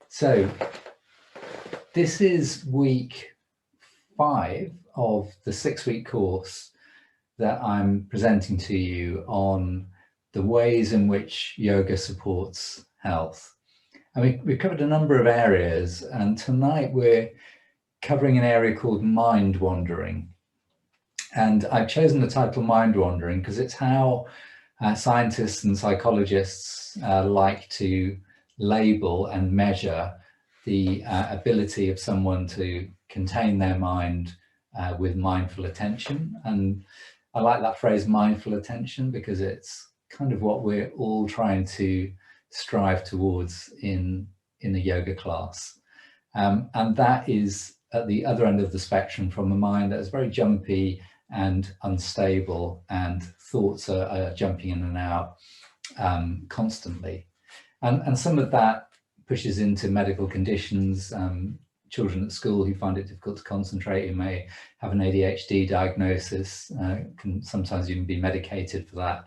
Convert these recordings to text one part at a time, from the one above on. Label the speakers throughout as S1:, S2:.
S1: So this is week 5 of the 6-week course that I'm presenting to you on the ways in which yoga supports health. And we've covered a number of areas, and tonight we're covering an area called mind wandering. And I've chosen the title Mind Wandering because it's how scientists and psychologists like to label and measure the ability of someone to contain their mind with mindful attention. And I like that phrase, mindful attention, because it's kind of what we're all trying to strive towards in a yoga class. And that is at the other end of the spectrum from a mind that is very jumpy and unstable, and thoughts are jumping in and out constantly. And some of that pushes into medical conditions. Children at school who find it difficult to concentrate, who may have an ADHD diagnosis, can sometimes even be medicated for that,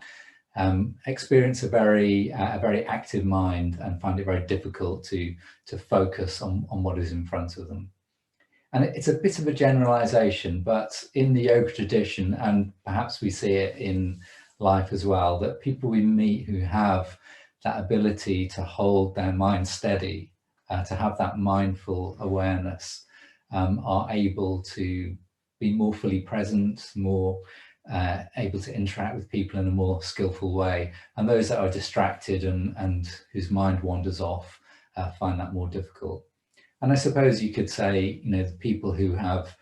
S1: experience a very active mind and find it very difficult to focus on what is in front of them. And it's a bit of a generalization, but in the yoga tradition, and perhaps we see it in life as well, that people we meet who have that ability to hold their mind steady, to have that mindful awareness, are able to be more fully present, more able to interact with people in a more skillful way. And those that are distracted and whose mind wanders off find that more difficult. And I suppose you could say, the people who have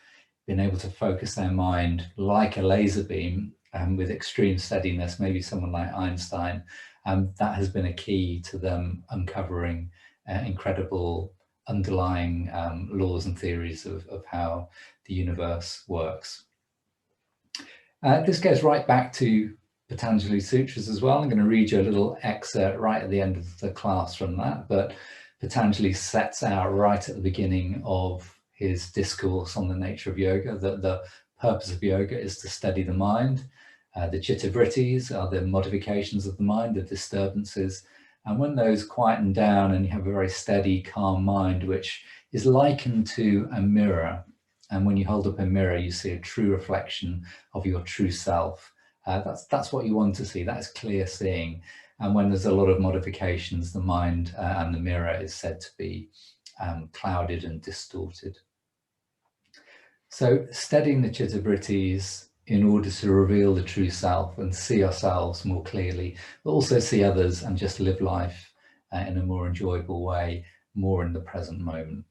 S1: been able to focus their mind like a laser beam with extreme steadiness, maybe someone like Einstein, that has been a key to them uncovering incredible underlying laws and theories of how the universe works. This goes right back to Patanjali Sutras as well. I'm going to read you a little excerpt right at the end of the class from that, but Patanjali sets out right at the beginning of his discourse on the nature of yoga that the purpose of yoga is to steady the mind. The chitta-vrittis are the modifications of the mind, the disturbances. And when those quieten down and you have a very steady, calm mind, which is likened to a mirror. And when you hold up a mirror, you see a true reflection of your true self. That's what you want to see. That is clear seeing. And when there's a lot of modifications, the mind and the mirror is said to be clouded and distorted. So steadying the chitta-vrittis in order to reveal the true self and see ourselves more clearly, but also see others and just live life in a more enjoyable way, more in the present moment.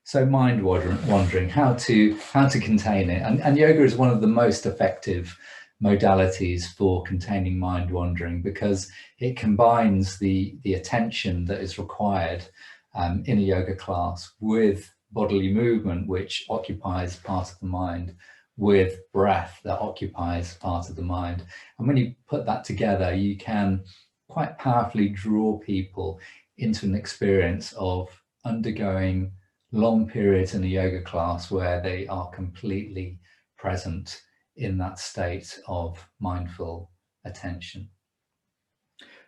S1: So mind wandering, how to contain it. And yoga is one of the most effective modalities for containing mind wandering, because it combines the attention that is required in a yoga class with bodily movement, which occupies part of the mind, with breath that occupies part of the mind. And when you put that together, you can quite powerfully draw people into an experience of undergoing long periods in a yoga class where they are completely present in that state of mindful attention.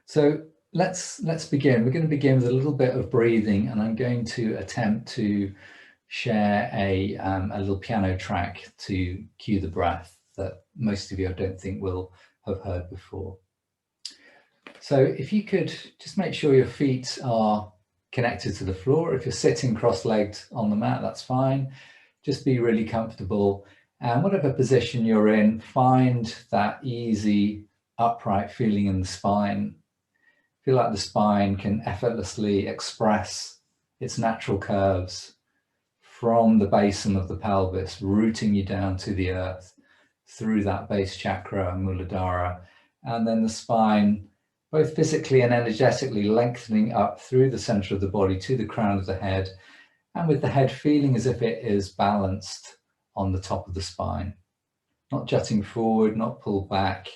S1: So let's begin. We're going to begin with a little bit of breathing, and I'm going to attempt to share a little piano track to cue the breath that most of you, I don't think, will have heard before. So if you could just make sure your feet are connected to the floor. If you're sitting cross-legged on the mat, that's fine. Just be really comfortable. And whatever position you're in, find that easy, upright feeling in the spine. Feel like the spine can effortlessly express its natural curves from the basin of the pelvis, rooting you down to the earth through that base chakra, Muladhara, and then the spine, both physically and energetically, lengthening up through the center of the body to the crown of the head, and with the head feeling as if it is balanced on the top of the spine, not jutting forward, not pulled back.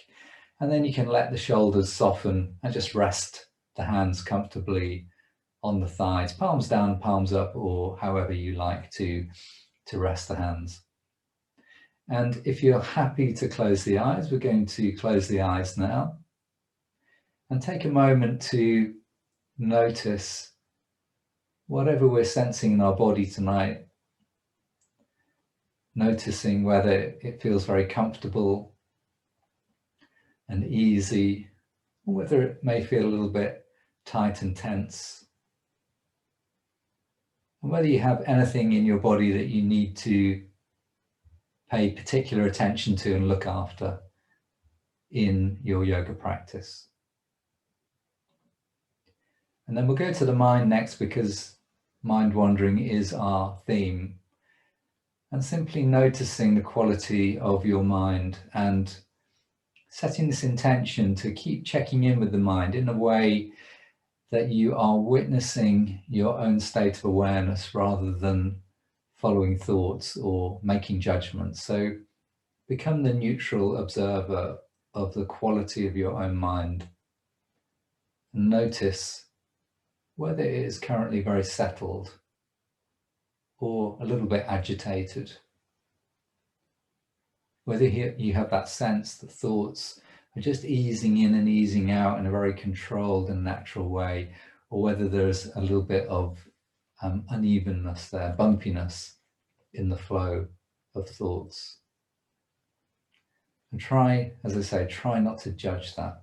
S1: And then you can let the shoulders soften and just rest the hands comfortably on the thighs, palms down, palms up, or however you like to rest the hands. And if you're happy to close the eyes, we're going to close the eyes now and take a moment to notice whatever we're sensing in our body tonight, noticing whether it feels very comfortable and easy, or whether it may feel a little bit tight and tense, and whether you have anything in your body that you need to pay particular attention to and look after in your yoga practice. And then we'll go to the mind next, because mind wandering is our theme, and simply noticing the quality of your mind and setting this intention to keep checking in with the mind in a way that you are witnessing your own state of awareness rather than following thoughts or making judgments. So become the neutral observer of the quality of your own mind, and notice whether it is currently very settled or a little bit agitated, whether you have that sense that thoughts are just easing in and easing out in a very controlled and natural way, or whether there's a little bit of unevenness there, bumpiness in the flow of thoughts. And try, as I say, try not to judge that.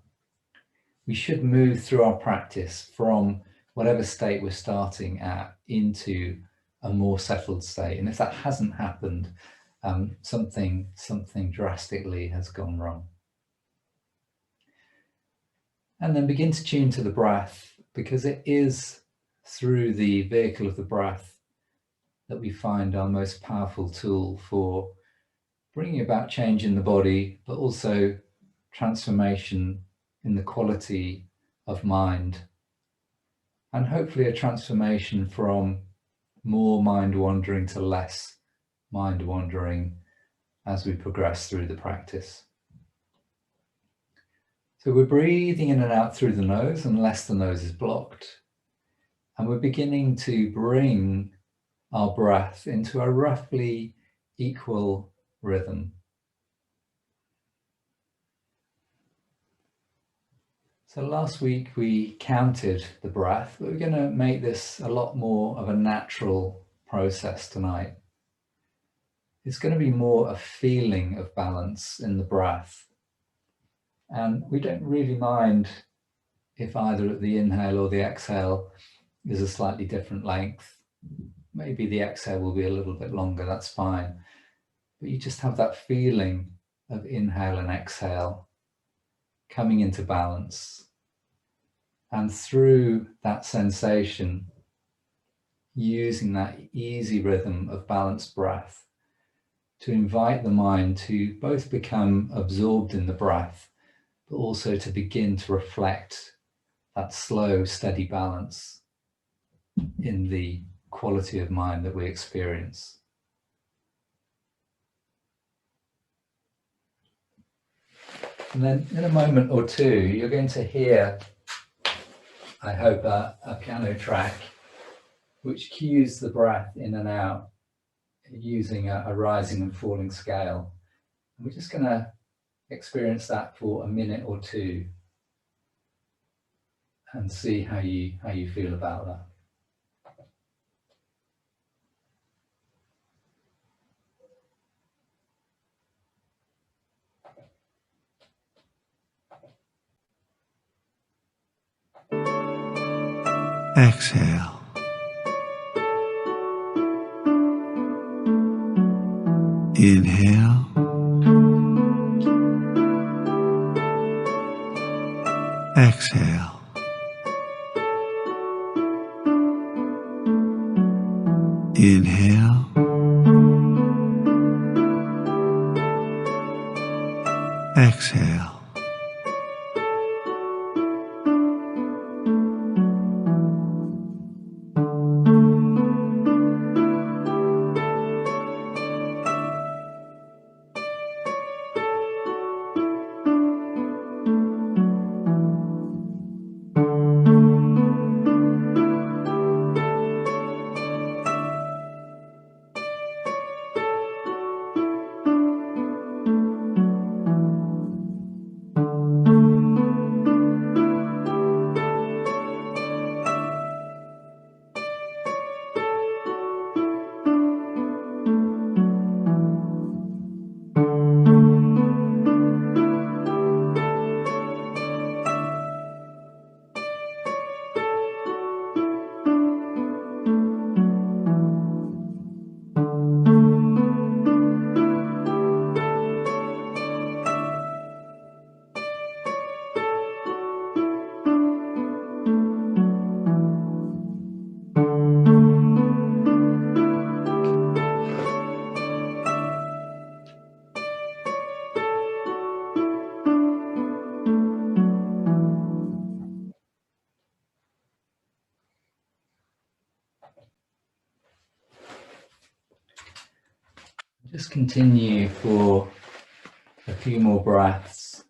S1: We should move through our practice from whatever state we're starting at into a more settled state. And if that hasn't happened, something drastically has gone wrong. And then begin to tune to the breath, because it is through the vehicle of the breath that we find our most powerful tool for bringing about change in the body, but also transformation in the quality of mind, and hopefully a transformation from more mind wandering to less mind wandering as we progress through the practice. So we're breathing in and out through the nose unless the nose is blocked. And we're beginning to bring our breath into a roughly equal rhythm. So last week we counted the breath, but we're going to make this a lot more of a natural process tonight. It's going to be more a feeling of balance in the breath. And we don't really mind if either the inhale or the exhale is a slightly different length. Maybe the exhale will be a little bit longer, that's fine. But you just have that feeling of inhale and exhale coming into balance. And through that sensation, using that easy rhythm of balanced breath to invite the mind to both become absorbed in the breath, but also to begin to reflect that slow, steady balance in the quality of mind that we experience. And then in a moment or two, you're going to hear, I hope, a piano track which cues the breath in and out using a rising and falling scale. And we're just going to experience that for a minute or two and see how you feel about that.
S2: Exhale. Inhale. Exhale. Inhale. Exhale.
S1: Just continue for a few more breaths.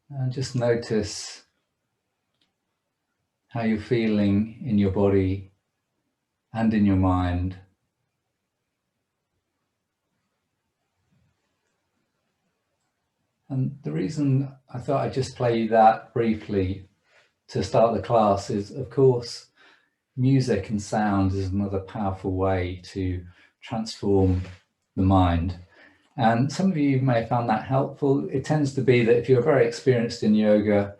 S1: And just notice how you're feeling in your body and in your mind. And the reason I thought I'd just play you that briefly to start the class is, of course, music and sound is another powerful way to transform the mind. And some of you may have found that helpful. It tends to be that if you're very experienced in yoga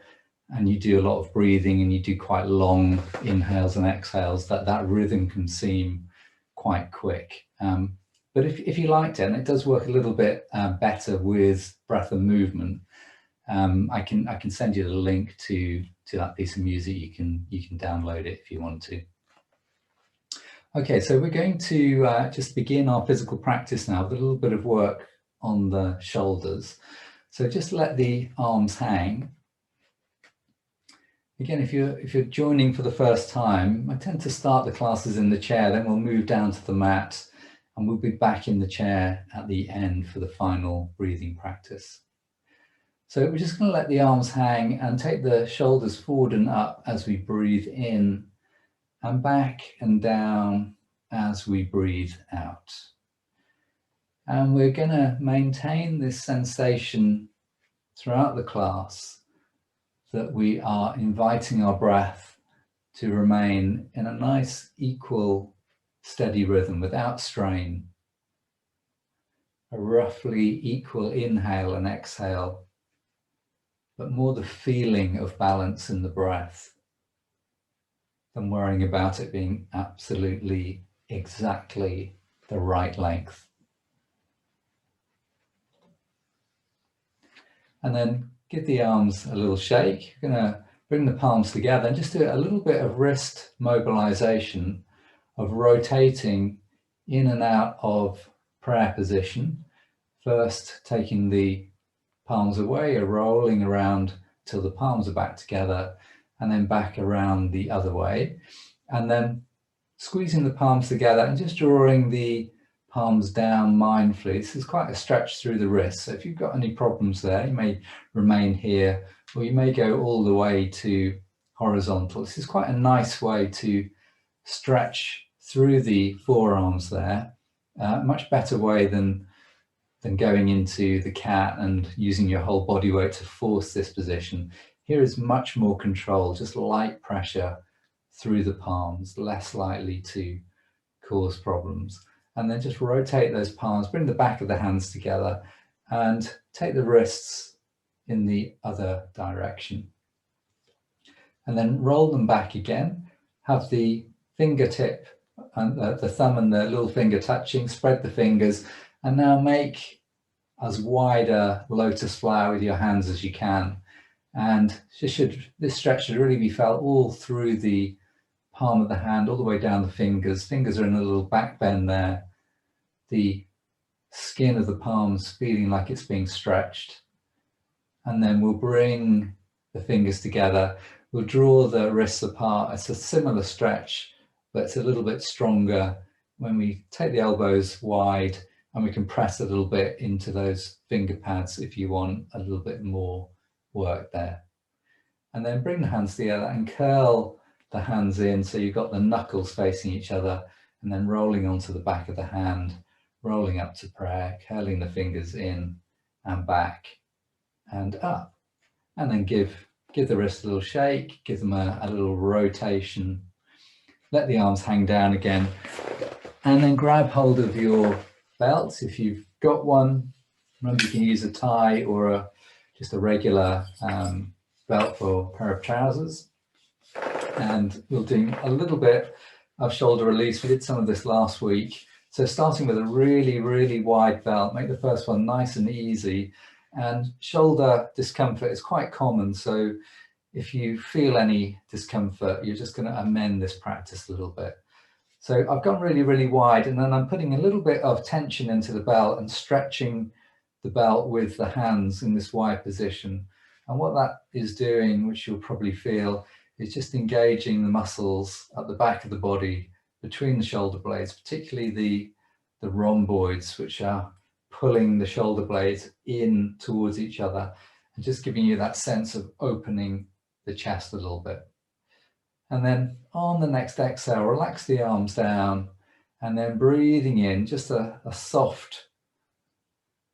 S1: and you do a lot of breathing and you do quite long inhales and exhales, that rhythm can seem quite quick. But if you liked it, and it does work a little bit better with breath and movement, I can send you the link to that piece of music. You can download it if you want to. Okay, so we're going to just begin our physical practice now with a little bit of work on the shoulders. So just let the arms hang. Again, if you're joining for the first time, I tend to start the classes in the chair, then we'll move down to the mat, and we'll be back in the chair at the end for the final breathing practice. So we're just going to let the arms hang and take the shoulders forward and up as we breathe in, and back and down as we breathe out. And we're going to maintain this sensation throughout the class that we are inviting our breath to remain in a nice, equal, steady rhythm without strain. A roughly equal inhale and exhale, but more the feeling of balance in the breath than worrying about it being absolutely exactly the right length. And then give the arms a little shake. You're going to bring the palms together and just do a little bit of wrist mobilization, of rotating in and out of prayer position. First, taking the palms away, or rolling around till the palms are back together, and then back around the other way. And then squeezing the palms together and just drawing the palms down mindfully. This is quite a stretch through the wrists. So if you've got any problems there, you may remain here, or you may go all the way to horizontal. This is quite a nice way to stretch through the forearms there. Much better way than going into the cat and using your whole body weight to force this position. Here is much more control, just light pressure through the palms, less likely to cause problems. And then just rotate those palms, bring the back of the hands together and take the wrists in the other direction. And then roll them back again. Have the fingertip and the thumb and the little finger touching, spread the fingers, and now make as wide a lotus flower with your hands as you can. And this stretch should really be felt all through the palm of the hand, all the way down the fingers. Fingers are in a little back bend there. The skin of the palms feeling like it's being stretched. And then we'll bring the fingers together. We'll draw the wrists apart. It's a similar stretch, but it's a little bit stronger when we take the elbows wide, and we can press a little bit into those finger pads if you want a little bit more work there. And then bring the hands together and curl the hands in so you've got the knuckles facing each other, and then rolling onto the back of the hand, rolling up to prayer, curling the fingers in and back and up. And then give the wrist a little shake, give them a little rotation. Let the arms hang down again, and then grab hold of your belts if you've got one. Remember, you can use a tie or just a regular belt for a pair of trousers. And we'll do a little bit of shoulder release. We did some of this last week. So starting with a really, really wide belt, make the first one nice and easy. And shoulder discomfort is quite common. So if you feel any discomfort, you're just going to amend this practice a little bit. So I've gone really, really wide, and then I'm putting a little bit of tension into the belt and stretching the belt with the hands in this wide position. And what that is doing, which you'll probably feel, is just engaging the muscles at the back of the body between the shoulder blades, particularly the rhomboids, which are pulling the shoulder blades in towards each other and just giving you that sense of opening the chest a little bit. And then on the next exhale, relax the arms down and then breathing in, just a soft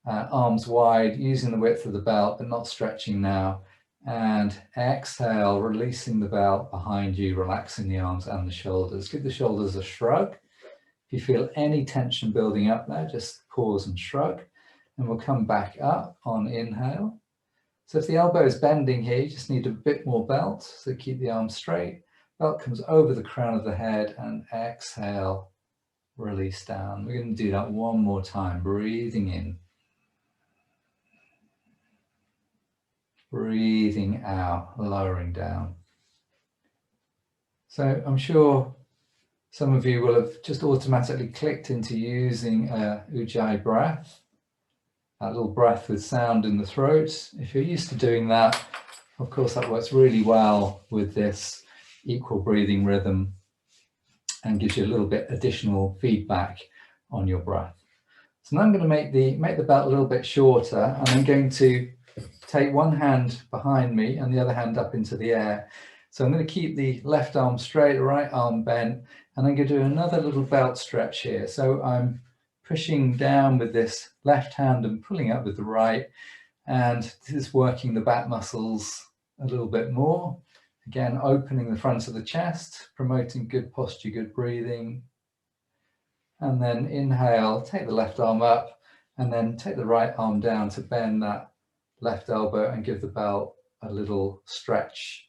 S1: arms wide, using the width of the belt, but not stretching now. And exhale, releasing the belt behind you, relaxing the arms and the shoulders. Give the shoulders a shrug. If you feel any tension building up there, just pause and shrug. And we'll come back up on inhale. So if the elbow is bending here, you just need a bit more belt. So keep the arms straight. Belt comes over the crown of the head and exhale, release down. We're going to do that one more time, breathing in. Breathing out, lowering down. So I'm sure some of you will have just automatically clicked into using Ujjayi breath, that little breath with sound in the throat. If you're used to doing that, of course, that works really well with this equal breathing rhythm and gives you a little bit additional feedback on your breath. So now I'm going to make the belt a little bit shorter, and I'm going to take one hand behind me and the other hand up into the air. So I'm going to keep the left arm straight, right arm bent, and I'm going to do another little belt stretch here. So I'm pushing down with this left hand and pulling up with the right, and this is working the back muscles a little bit more. Again, opening the front of the chest, promoting good posture, good breathing. And then inhale, take the left arm up, and then take the right arm down to bend that left elbow and give the belt a little stretch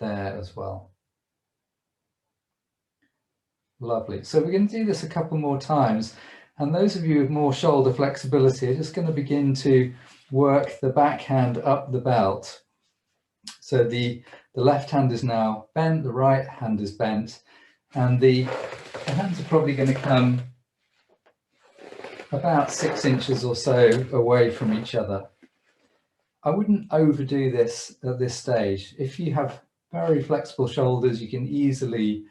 S1: there as well. Lovely. So we're going to do this a couple more times. And those of you with more shoulder flexibility are just going to begin to work the back hand up the belt. So the left hand is now bent, the right hand is bent, and the hands are probably going to come about 6 inches or so away from each other. I wouldn't overdo this at this stage. If you have very flexible shoulders, you can easily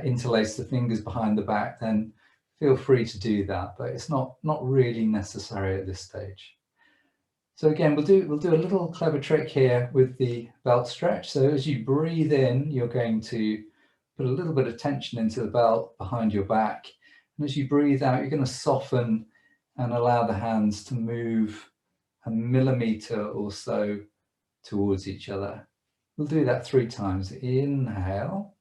S1: interlace the fingers behind the back, then feel free to do that, but it's not really necessary at this stage. So again, we'll do a little clever trick here with the belt stretch. So as you breathe in, you're going to put a little bit of tension into the belt behind your back. And as you breathe out, you're going to soften and allow the hands to move a millimeter or so towards each other. We'll do that 3 times. Inhale,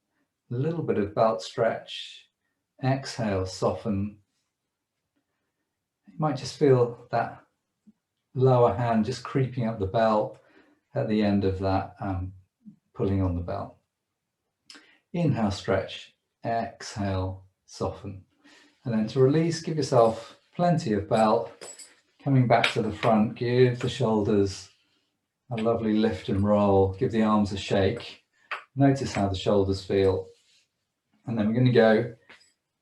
S1: a little bit of belt stretch. Exhale, soften. You might just feel that lower hand just creeping up the belt at the end of that pulling on the belt. Inhale, stretch. Exhale, soften. And then to release, give yourself plenty of belt. Coming back to the front, give the shoulders a lovely lift and roll. Give the arms a shake. Notice how the shoulders feel. And then we're going to go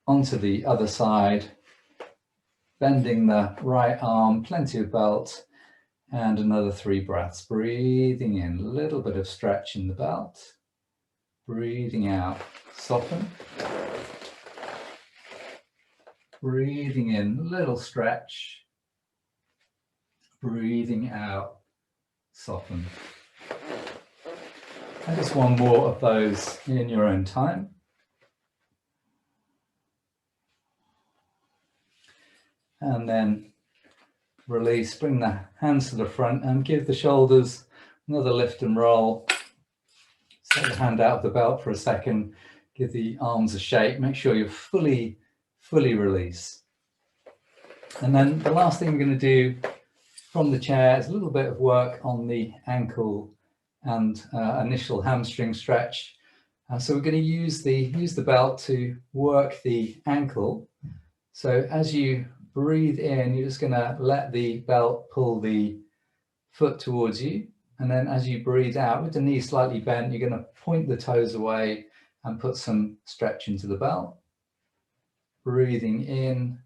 S1: onto the other side, bending the right arm, plenty of belt, and another 3 breaths. Breathing in, a little bit of stretch in the belt. Breathing out, soften. Breathing in, a little stretch. Breathing out, soften. And just one more of those in your own time. And then release, bring the hands to the front and give the shoulders another lift and roll. Set the hand out of the belt for a second, give the arms a shake, make sure you're fully release. And then the last thing we're going to do from the chair is a little bit of work on the ankle and initial hamstring stretch. So we're going to use the belt to work the ankle. So as you breathe in, you're just going to let the belt pull the foot towards you. And then as you breathe out, with the knee slightly bent, you're going to point the toes away and put some stretch into the belt. Breathing in,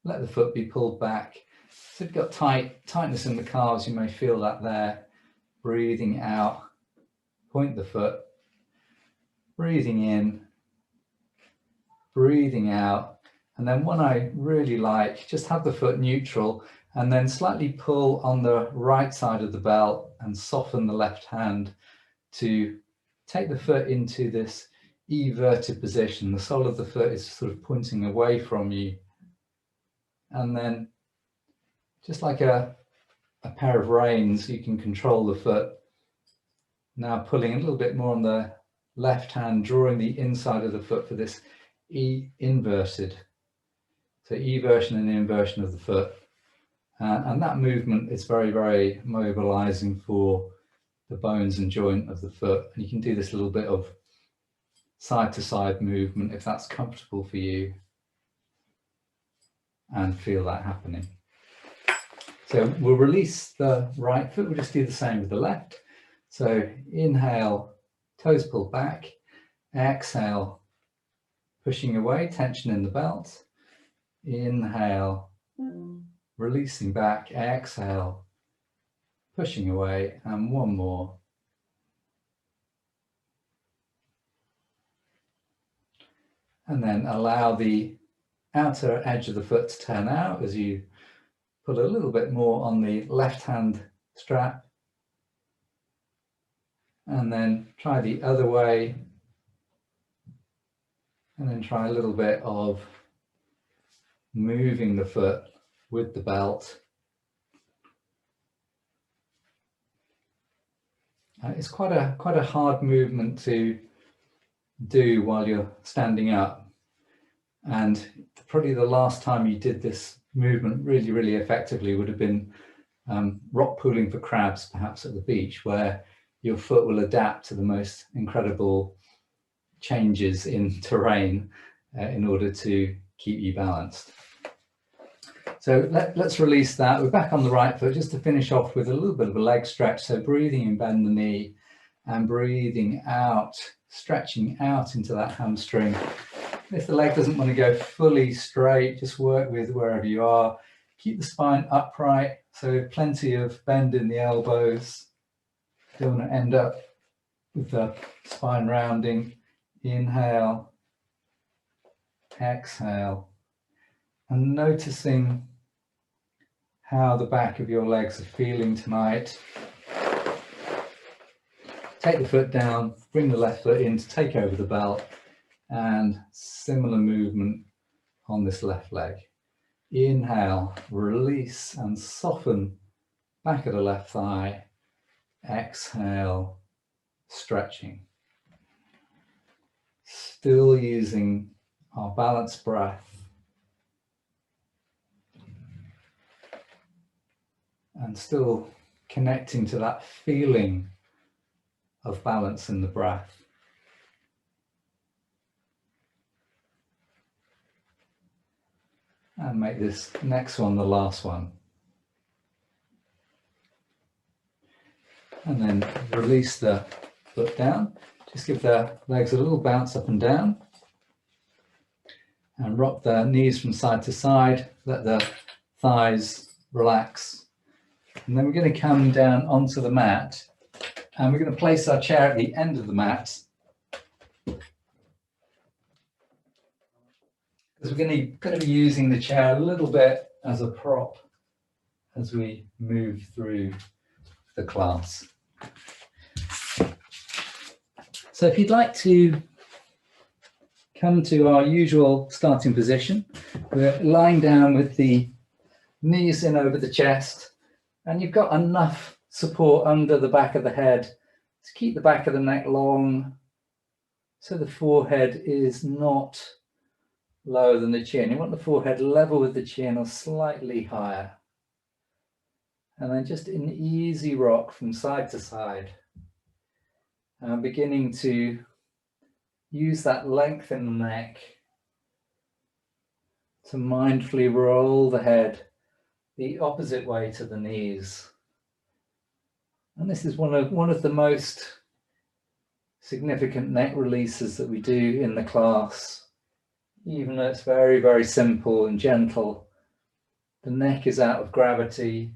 S1: let the foot be pulled back. So if you've got tightness in the calves, you may feel that there. Breathing out, point the foot. Breathing in, breathing out. And then one I really like, just have the foot neutral and then slightly pull on the right side of the belt and soften the left hand to take the foot into this everted position. The sole of the foot is sort of pointing away from you. And then just like a pair of reins, you can control the foot. Now pulling a little bit more on the left hand, drawing the inside of the foot for this inverted. So eversion and inversion of the foot. And that movement is very, very mobilizing for the bones and joint of the foot. And you can do this little bit of side to side movement if that's comfortable for you, and feel that happening. So we'll release the right foot. We'll just do the same with the left. So inhale, toes pulled back. Exhale, pushing away, tension in the belt. Inhale, releasing back. Exhale, pushing away, and one more. And then allow the outer edge of the foot to turn out as you put a little bit more on the left hand strap. And then try the other way. And then try a little bit of moving the foot with the belt. It's quite a hard movement to do while you're standing up, and probably the last time you did this movement really effectively would have been rock pooling for crabs, perhaps at the beach, where your foot will adapt to the most incredible changes in terrain in order to keep you balanced. So let's release that. We're back on the right foot, just to finish off with a little bit of a leg stretch. So breathing in, bend the knee, and breathing out, stretching out into that hamstring. If the leg doesn't want to go fully straight, just work with wherever you are. Keep the spine upright, so plenty of bend in the elbows. Don't want to end up with the spine rounding. Inhale, exhale, and noticing how the back of your legs are feeling tonight. Take the foot down, bring the left foot in to take over the belt, and similar movement on this left leg. Inhale, release and soften back of the left thigh. Exhale, stretching. Still using our balanced breath. And still connecting to that feeling of balance in the breath. And make this next one the last one. And then release the foot down. Just give the legs a little bounce up and down. And rock the knees from side to side. Let the thighs relax. And then we're going to come down onto the mat, and we're going to place our chair at the end of the mat, because we're going to be using the chair a little bit as a prop as we move through the class. So if you'd like to come to our usual starting position, we're lying down with the knees in over the chest, and you've got enough support under the back of the head to keep the back of the neck long, so the forehead is not lower than the chin. You want the forehead level with the chin or slightly higher. And then just an easy rock from side to side. And beginning to use that length in the neck to mindfully roll the head the opposite way to the knees. And this is one of the most significant neck releases that we do in the class. Even though it's very, very simple and gentle, the neck is out of gravity,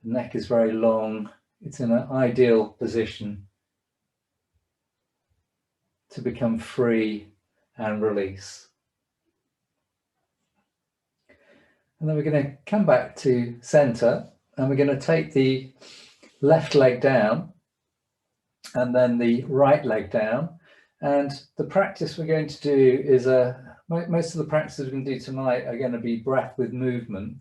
S1: the neck is very long, it's in an ideal position to become free and release. And then we're going to come back to center, and we're going to take the left leg down and then the right leg down. And the practice we're going to do is most of the practices we're going to do tonight are going to be breath with movement,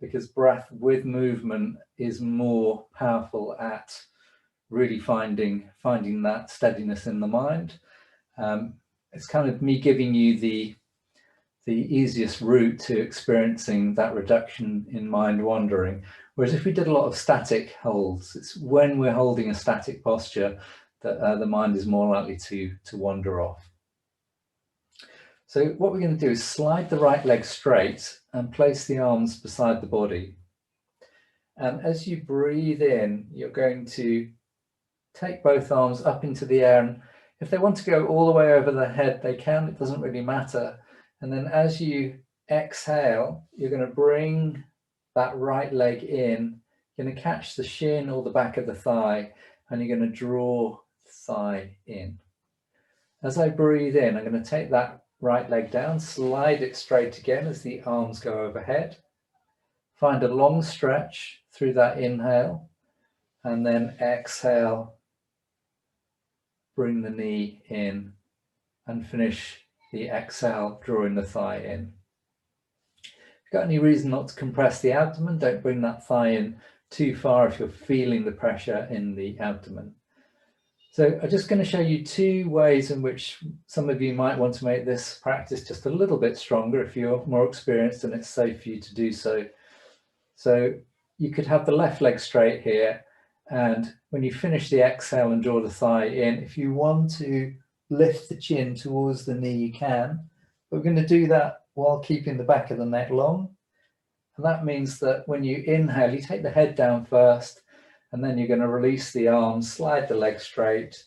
S1: because breath with movement is more powerful at really finding that steadiness in the mind. It's kind of me giving you the easiest route to experiencing that reduction in mind wandering. Whereas if we did a lot of static holds, it's when we're holding a static posture that the mind is more likely to wander off. So what we're going to do is slide the right leg straight and place the arms beside the body. And as you breathe in, you're going to take both arms up into the air. And if they want to go all the way over the head, they can. It doesn't really matter. And then as you exhale, you're going to bring that right leg in. You're going to catch the shin or the back of the thigh, and you're going to draw the thigh in. As I breathe in, I'm going to take that right leg down, slide it straight again as the arms go overhead. Find a long stretch through that inhale, and then exhale, bring the knee in, and finish the exhale, drawing the thigh in. If you've got any reason not to compress the abdomen, don't bring that thigh in too far if you're feeling the pressure in the abdomen. So I'm just going to show you two ways in which some of you might want to make this practice just a little bit stronger if you're more experienced and it's safe for you to do so. So you could have the left leg straight here, and when you finish the exhale and draw the thigh in, if you want to lift the chin towards the knee, you can. But we're going to do that while keeping the back of the neck long. And that means that when you inhale, you take the head down first, and then you're going to release the arms, slide the leg straight,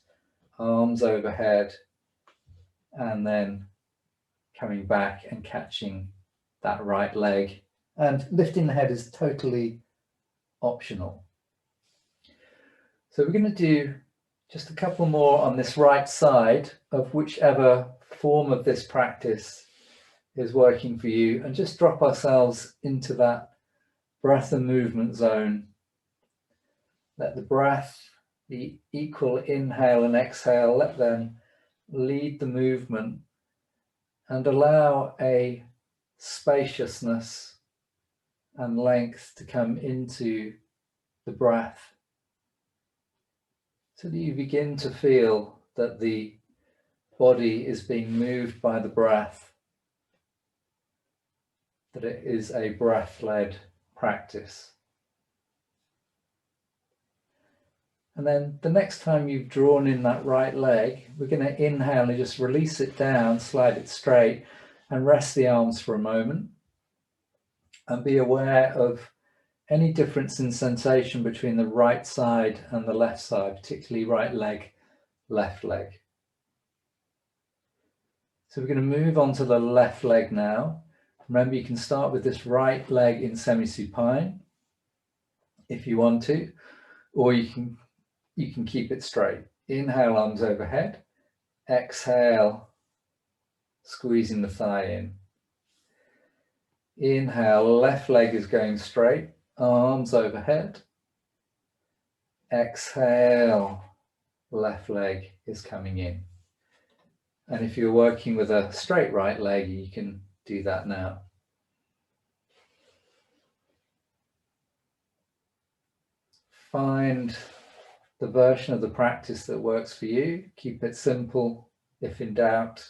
S1: arms overhead, and then coming back and catching that right leg. And lifting the head is totally optional. So we're going to do just a couple more on this right side of whichever form of this practice is working for you, and just drop ourselves into that breath and movement zone. Let the breath, the equal inhale and exhale, let them lead the movement, and allow a spaciousness and length to come into the breath, so that you begin to feel that the body is being moved by the breath, that it is a breath-led practice. And then the next time you've drawn in that right leg, we're going to inhale and just release it down, slide it straight, and rest the arms for a moment. And be aware of any difference in sensation between the right side and the left side, particularly right leg, left leg. So we're going to move on to the left leg now. Remember, you can start with this right leg in semi-supine if you want to, or you can keep it straight. Inhale, arms overhead. Exhale, squeezing the thigh in. Inhale, left leg is going straight, arms overhead. Exhale, left leg is coming in. And if you're working with a straight right leg, you can do that now. Find the version of the practice that works for you. Keep it simple if in doubt.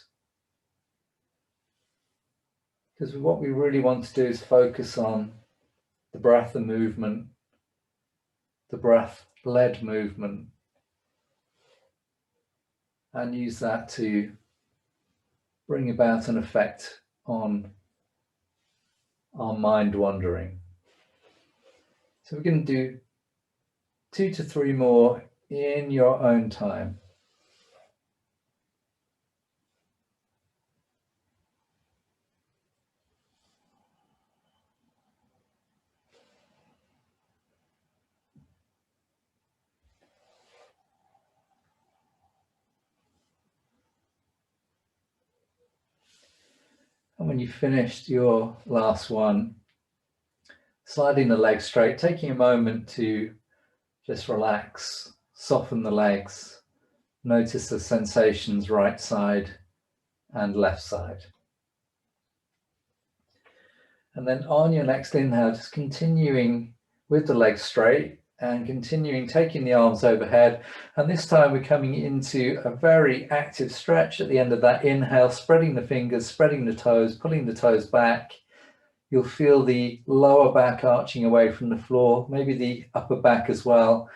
S1: Because what we really want to do is focus on the breath and movement, the breath-led movement, and use that to bring about an effect on our mind wandering. So we're going to do 2 to 3 more in your own time. And when you've finished your last one, sliding the legs straight, taking a moment to just relax, soften the legs, notice the sensations right side and left side. And then on your next inhale, just continuing with the legs straight and continuing taking the arms overhead. And this time we're coming into a very active stretch at the end of that inhale, spreading the fingers, spreading the toes, pulling the toes back. You'll feel the lower back arching away from the floor, maybe the upper back as well.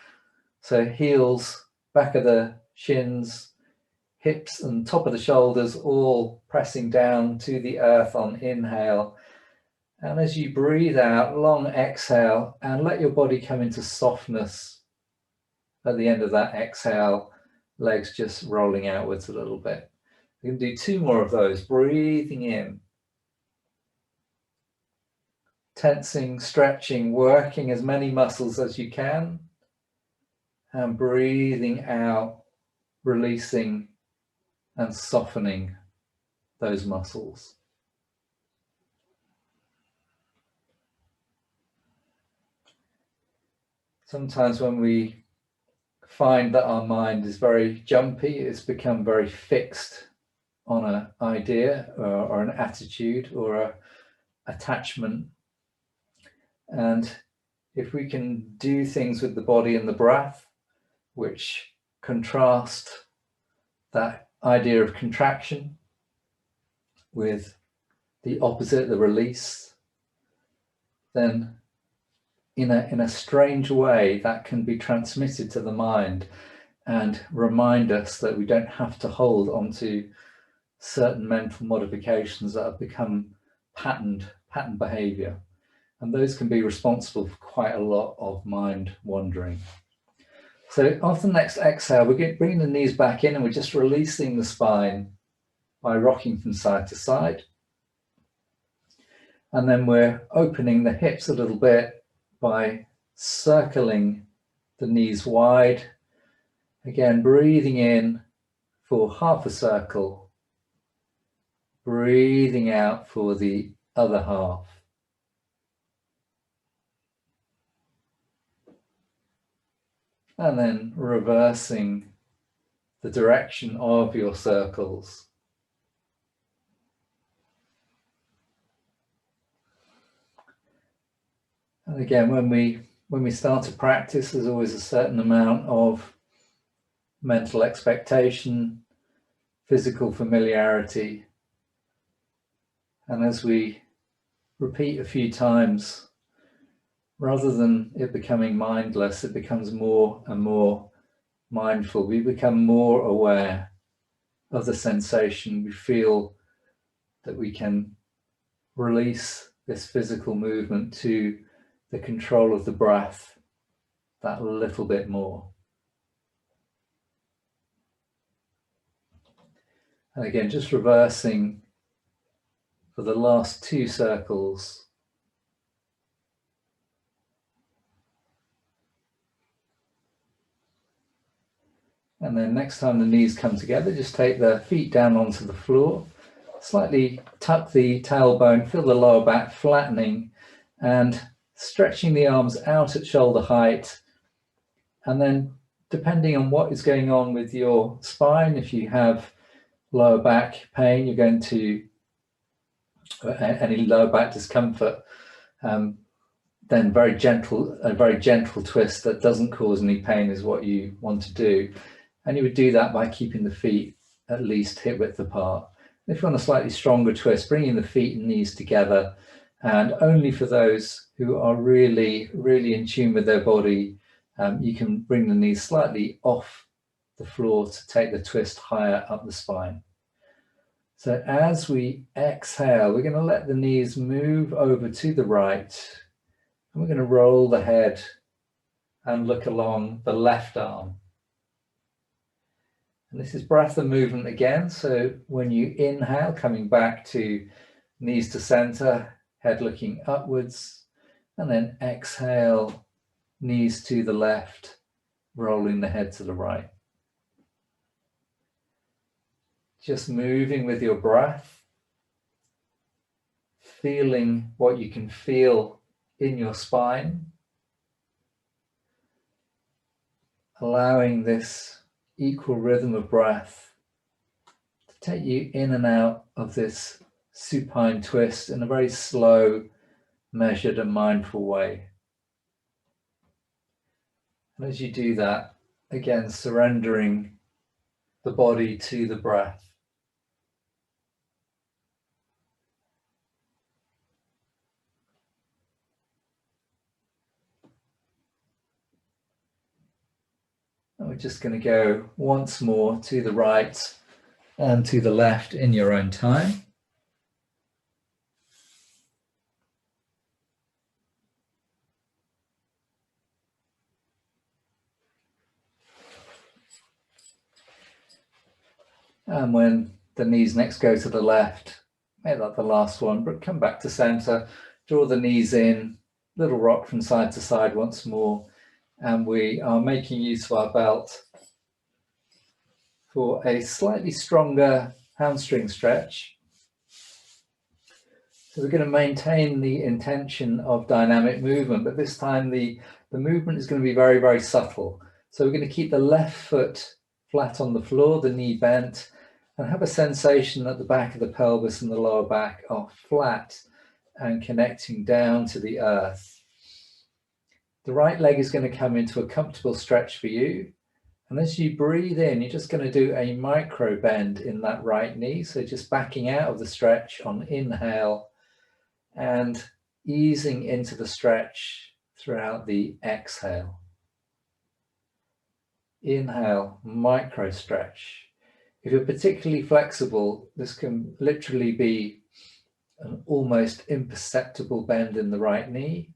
S1: So heels, back of the shins, hips and top of the shoulders all pressing down to the earth on inhale. And as you breathe out, long exhale, and let your body come into softness at the end of that exhale, legs just rolling outwards a little bit. You can do 2 more of those, breathing in, tensing, stretching, working as many muscles as you can, and breathing out, releasing and softening those muscles. Sometimes when we find that our mind is very jumpy, it's become very fixed on an idea or an attitude or an attachment. And if we can do things with the body and the breath, which contrast that idea of contraction with the opposite, the release, then in a strange way that can be transmitted to the mind and remind us that we don't have to hold onto certain mental modifications that have become pattern behavior. And those can be responsible for quite a lot of mind wandering. So after the next exhale, we're bringing the knees back in and we're just releasing the spine by rocking from side to side. And then we're opening the hips a little bit by circling the knees wide. Again, breathing in for half a circle, breathing out for the other half. And then reversing the direction of your circles. And again, when we start to practice, there's always a certain amount of mental expectation, physical familiarity. And as we repeat a few times, rather than it becoming mindless, it becomes more and more mindful. We become more aware of the sensation. We feel that we can release this physical movement to the control of the breath that little bit more. And again, just reversing for the last 2 circles. And then next time the knees come together, just take the feet down onto the floor, slightly tuck the tailbone, feel the lower back flattening and stretching the arms out at shoulder height. And then depending on what is going on with your spine, if you have lower back pain, you're going to, any lower back discomfort, then a very gentle twist that doesn't cause any pain is what you want to do. And you would do that by keeping the feet at least hip width apart. If you want a slightly stronger twist, bringing the feet and knees together, and only for those who are really, really in tune with their body, you can bring the knees slightly off the floor to take the twist higher up the spine. So as we exhale, we're going to let the knees move over to the right, and we're going to roll the head and look along the left arm. And this is breath and movement again. So when you inhale, coming back to knees to center, head looking upwards, and then exhale, knees to the left, rolling the head to the right. Just moving with your breath, feeling what you can feel in your spine, allowing this equal rhythm of breath to take you in and out of this supine twist in a very slow, measured and mindful way. And as you do that, again, surrendering the body to the breath. And we're just going to go once more to the right and to the left in your own time. And when the knees next go to the left, make that the last one, but come back to center, draw the knees in, little rock from side to side once more. And we are making use of our belt for a slightly stronger hamstring stretch. So we're going to maintain the intention of dynamic movement, but this time the movement is going to be very, very subtle. So we're going to keep the left foot flat on the floor, the knee bent, and have a sensation that the back of the pelvis and the lower back are flat and connecting down to the earth. The right leg is going to come into a comfortable stretch for you. And as you breathe in, you're just going to do a micro bend in that right knee. So just backing out of the stretch on inhale and easing into the stretch throughout the exhale. Inhale, micro stretch. If you're particularly flexible, this can literally be an almost imperceptible bend in the right knee.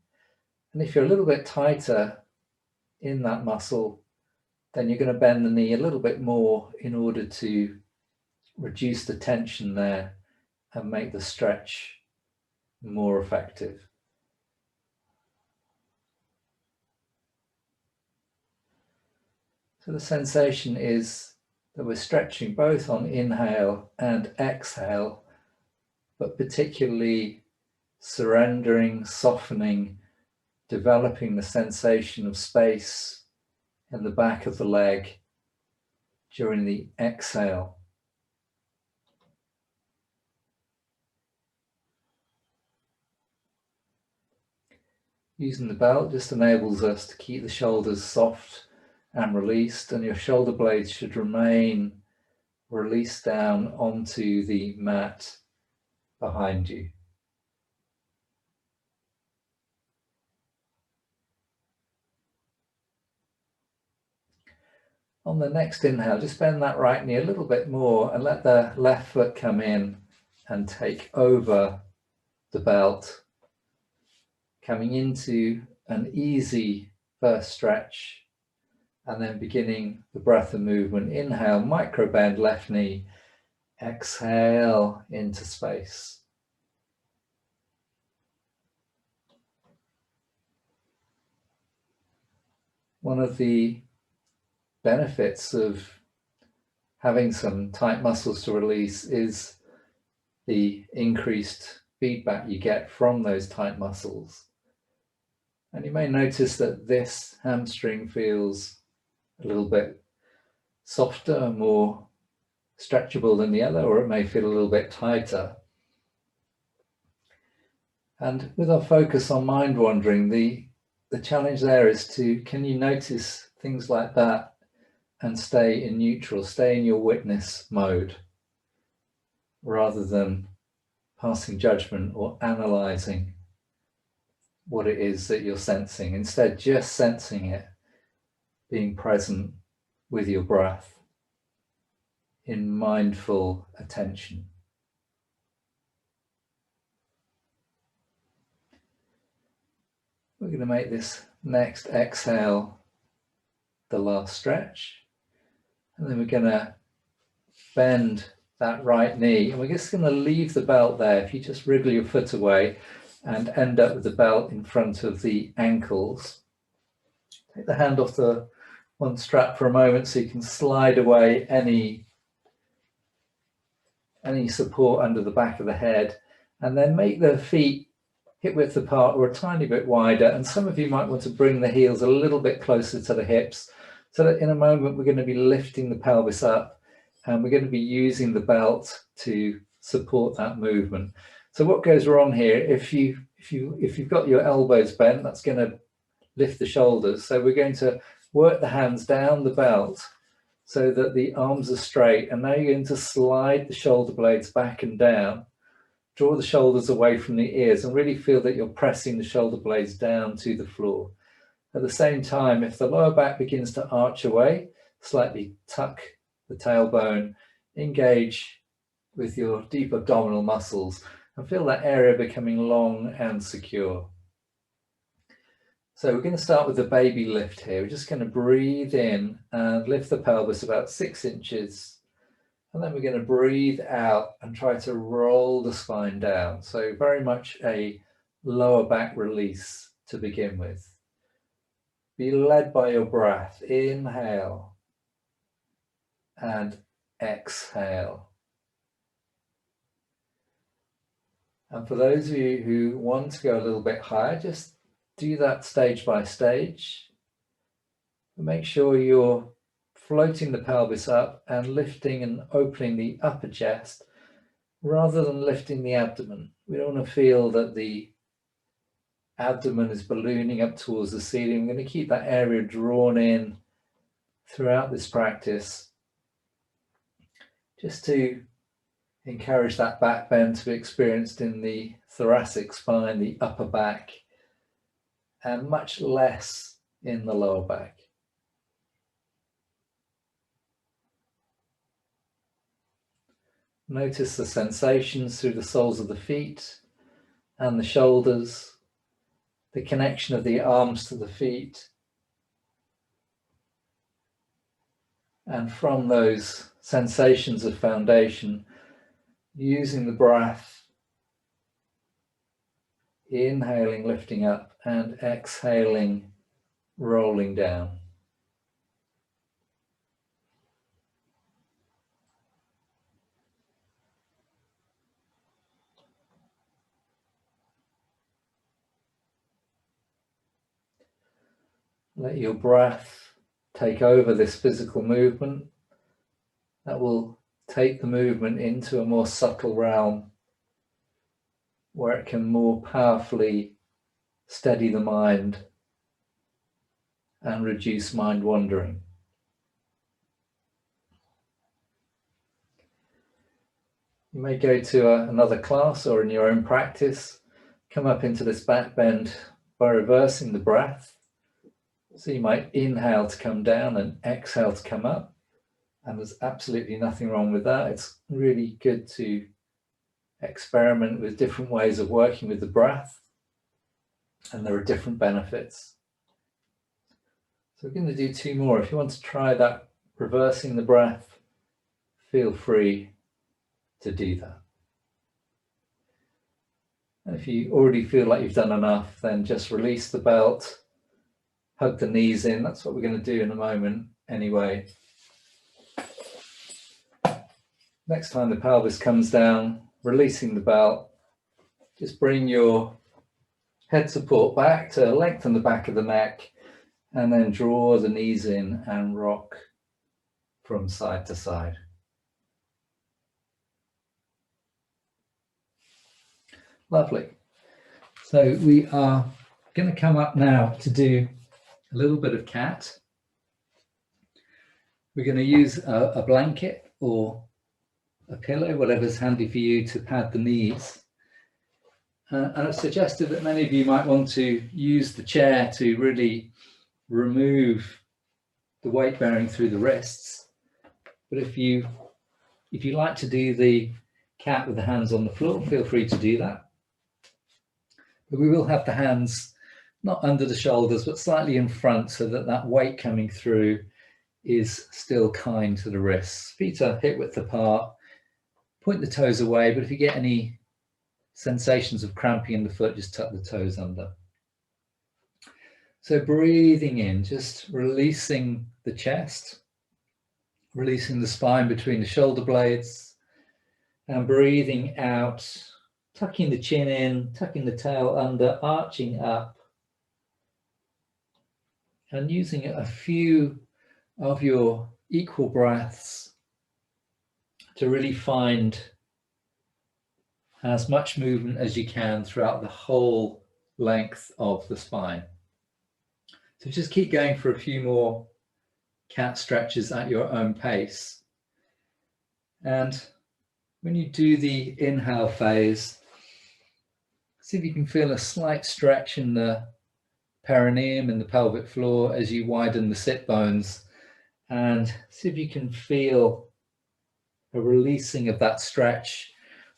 S1: And if you're a little bit tighter in that muscle, then you're going to bend the knee a little bit more in order to reduce the tension there and make the stretch more effective. So the sensation is that we're stretching both on inhale and exhale, but particularly surrendering, softening, developing the sensation of space in the back of the leg during the exhale. Using the belt just enables us to keep the shoulders soft and released, and your shoulder blades should remain released down onto the mat behind you. On the next inhale, just bend that right knee a little bit more and let the left foot come in and take over the belt, coming into an easy first stretch and then beginning the breath and movement. Inhale, micro bend left knee, exhale into space. One of the benefits of having some tight muscles to release is the increased feedback you get from those tight muscles. And you may notice that this hamstring feels a little bit softer, more stretchable than the other, or it may feel a little bit tighter. And with our focus on mind wandering, the challenge there is to, can you notice things like that and stay in neutral, stay in your witness mode, rather than passing judgment or analyzing what it is that you're sensing. Instead, just sensing it, being present with your breath in mindful attention. We're going to make this next exhale the last stretch, and then we're going to bend that right knee, and we're just going to leave the belt there. If you just wriggle your foot away and end up with the belt in front of the ankles, take the hand off the one strap for a moment so you can slide away any support under the back of the head, and then make the feet hip width apart or a tiny bit wider, and some of you might want to bring the heels a little bit closer to the hips, so that in a moment we're going to be lifting the pelvis up and we're going to be using the belt to support that movement. So what goes wrong here, if you've got your elbows bent, that's going to lift the shoulders. So we're going to work the hands down the belt so that the arms are straight, and now you're going to slide the shoulder blades back and down. Draw the shoulders away from the ears and really feel that you're pressing the shoulder blades down to the floor. At the same time, if the lower back begins to arch away, slightly tuck the tailbone, engage with your deep abdominal muscles and feel that area becoming long and secure. So we're going to start with the baby lift here. We're just going to breathe in and lift the pelvis about 6 inches. And then we're going to breathe out and try to roll the spine down. So very much a lower back release to begin with. Be led by your breath. Inhale and exhale. And for those of you who want to go a little bit higher, just do that stage by stage. Make sure you're floating the pelvis up and lifting and opening the upper chest rather than lifting the abdomen. We don't want to feel that the abdomen is ballooning up towards the ceiling. We're going to keep that area drawn in throughout this practice, just to encourage that back bend to be experienced in the thoracic spine, the upper back, and much less in the lower back. Notice the sensations through the soles of the feet and the shoulders, the connection of the arms to the feet. And from those sensations of foundation, using the breath, inhaling, lifting up, and exhaling, rolling down. Let your breath take over this physical movement. That will take the movement into a more subtle realm where it can more powerfully steady the mind and reduce mind wandering. You may go to another class or in your own practice, come up into this back bend by reversing the breath. So you might inhale to come down and exhale to come up. And there's absolutely nothing wrong with that. It's really good to experiment with different ways of working with the breath. And there are different benefits. So we're going to do 2 more. If you want to try that, reversing the breath, feel free to do that. And if you already feel like you've done enough, then just release the belt. Hug the knees in. That's what we're going to do in a moment anyway. Next time the pelvis comes down, releasing the belt, just bring your head support back to lengthen the back of the neck, and then draw the knees in and rock from side to side. Lovely. So we are going to come up now to do a little bit of cat. We're going to use a blanket or a pillow, whatever's handy for you, to pad the knees. And I've suggested that many of you might want to use the chair to really remove the weight bearing through the wrists. But if you like to do the cat with the hands on the floor, feel free to do that. But we will have the hands not under the shoulders, but slightly in front, so that that weight coming through is still kind to the wrists. Feet are hip width apart. Point the toes away, but if you get any sensations of cramping in the foot, just tuck the toes under. So breathing in, just releasing the chest, releasing the spine between the shoulder blades, and breathing out, tucking the chin in, tucking the tail under, arching up, and using a few of your equal breaths to really find as much movement as you can throughout the whole length of the spine. So just keep going for a few more cat stretches at your own pace. And when you do the inhale phase, see if you can feel a slight stretch in the perineum and the pelvic floor as you widen the sit bones, and see if you can feel a releasing of that stretch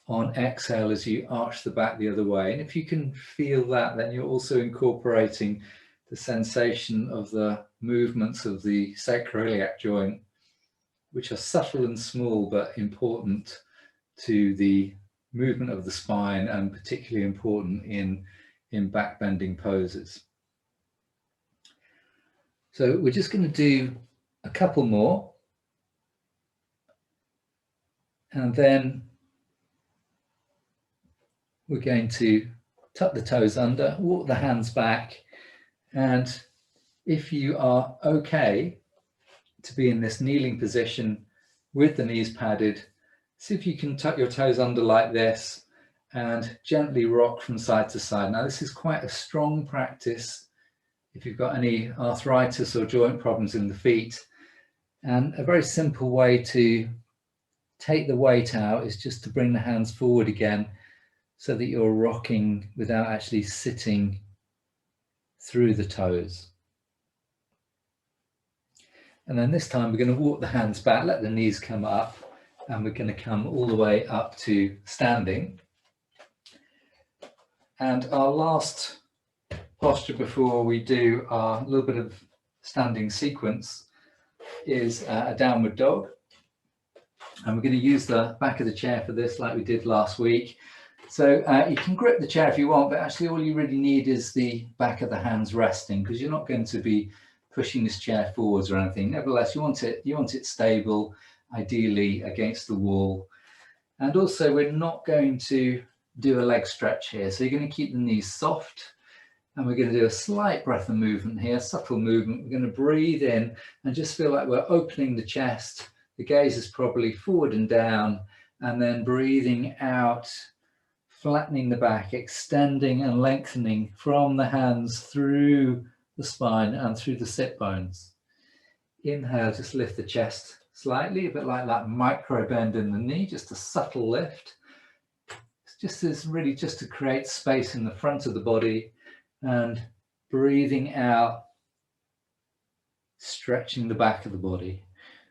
S1: on exhale as you arch the back the other way. And if you can feel that, then you're also incorporating the sensation of the movements of the sacroiliac joint, which are subtle and small but important to the movement of the spine, and particularly important in back bending poses. So we're just going to do a couple more, and then we're going to tuck the toes under, walk the hands back, and if you are okay to be in this kneeling position with the knees padded, see if you can tuck your toes under like this and gently rock from side to side. Now, this is quite a strong practice if you've got any arthritis or joint problems in the feet. And a very simple way to take the weight out is just to bring the hands forward again so that you're rocking without actually sitting through the toes. And then this time we're going to walk the hands back, let the knees come up, and we're going to come all the way up to standing. And our last posture before we do our little bit of standing sequence is a downward dog. And we're going to use the back of the chair for this like we did last week. So you can grip the chair if you want, but actually all you really need is the back of the hands resting, because you're not going to be pushing this chair forwards or anything. Nevertheless, you want it stable, ideally against the wall. And also we're not going to do a leg stretch here. So you're going to keep the knees soft, and we're going to do a slight breath and movement here, subtle movement. We're going to breathe in and just feel like we're opening the chest. The gaze is probably forward and down, and then breathing out, flattening the back, extending and lengthening from the hands through the spine and through the sit bones. Inhale, just lift the chest slightly, a bit like that micro bend in the knee, just a subtle lift. It's just to create space in the front of the body, and breathing out, stretching the back of the body.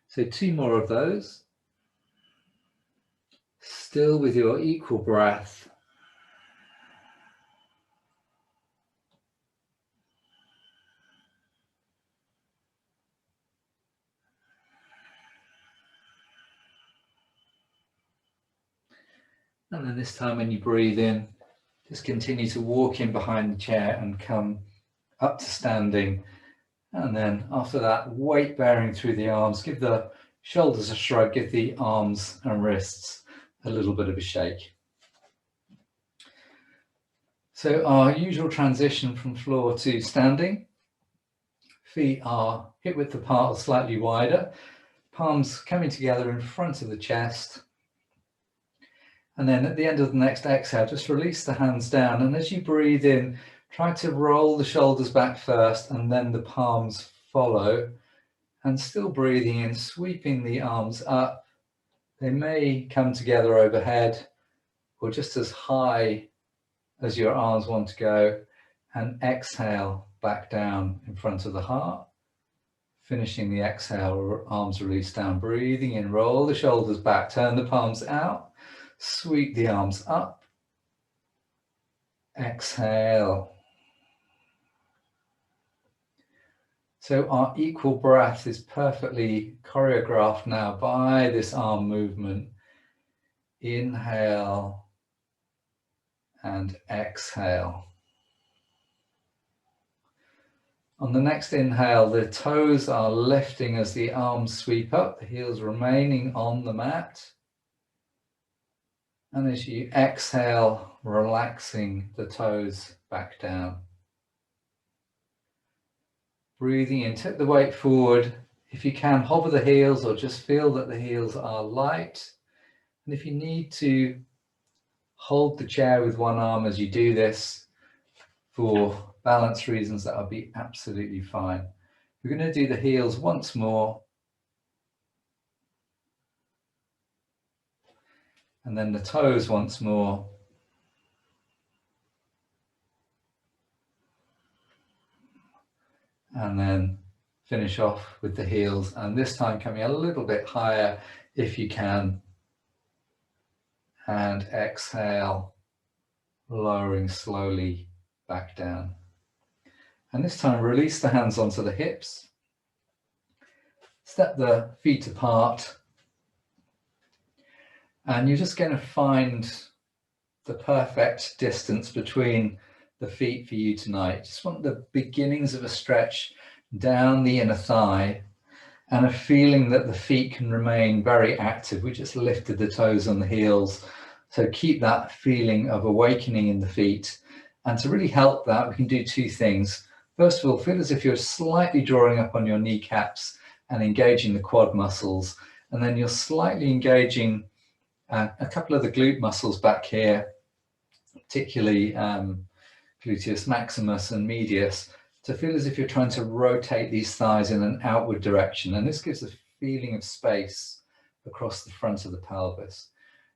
S1: So 2 more of those, still with your equal breath. And then this time when you breathe in, just continue to walk in behind the chair and come up to standing. And then after that, weight bearing through the arms, give the shoulders a shrug, give the arms and wrists a little bit of a shake. So our usual transition from floor to standing. Feet are hip width apart or slightly wider, palms coming together in front of the chest. And then at the end of the next exhale, just release the hands down. And as you breathe in, try to roll the shoulders back first, and then the palms follow. And still breathing in, sweeping the arms up. They may come together overhead or just as high as your arms want to go. And exhale back down in front of the heart. Finishing the exhale, arms release down. Breathing in, roll the shoulders back, turn the palms out. Sweep the arms up. Exhale. So our equal breath is perfectly choreographed now by this arm movement. Inhale and exhale. On the next inhale, the toes are lifting as the arms sweep up, the heels remaining on the mat. And as you exhale, relaxing the toes back down. Breathing in, tip the weight forward. If you can, hover the heels or just feel that the heels are light. And if you need to, hold the chair with one arm as you do this. For balance reasons, that will be absolutely fine. We're going to do the heels once more. And then the toes once more. And then finish off with the heels. And this time coming a little bit higher if you can. And exhale, lowering slowly back down. And this time release the hands onto the hips. Step the feet apart. And you're just going to find the perfect distance between the feet for you tonight. Just want the beginnings of a stretch down the inner thigh and a feeling that the feet can remain very active. We just lifted the toes on the heels. So keep that feeling of awakening in the feet. And to really help that, we can do two things. First of all, feel as if you're slightly drawing up on your kneecaps and engaging the quad muscles. And then you're slightly engaging a couple of the glute muscles back here, particularly gluteus maximus and medius, to feel as if you're trying to rotate these thighs in an outward direction. And this gives a feeling of space across the front of the pelvis.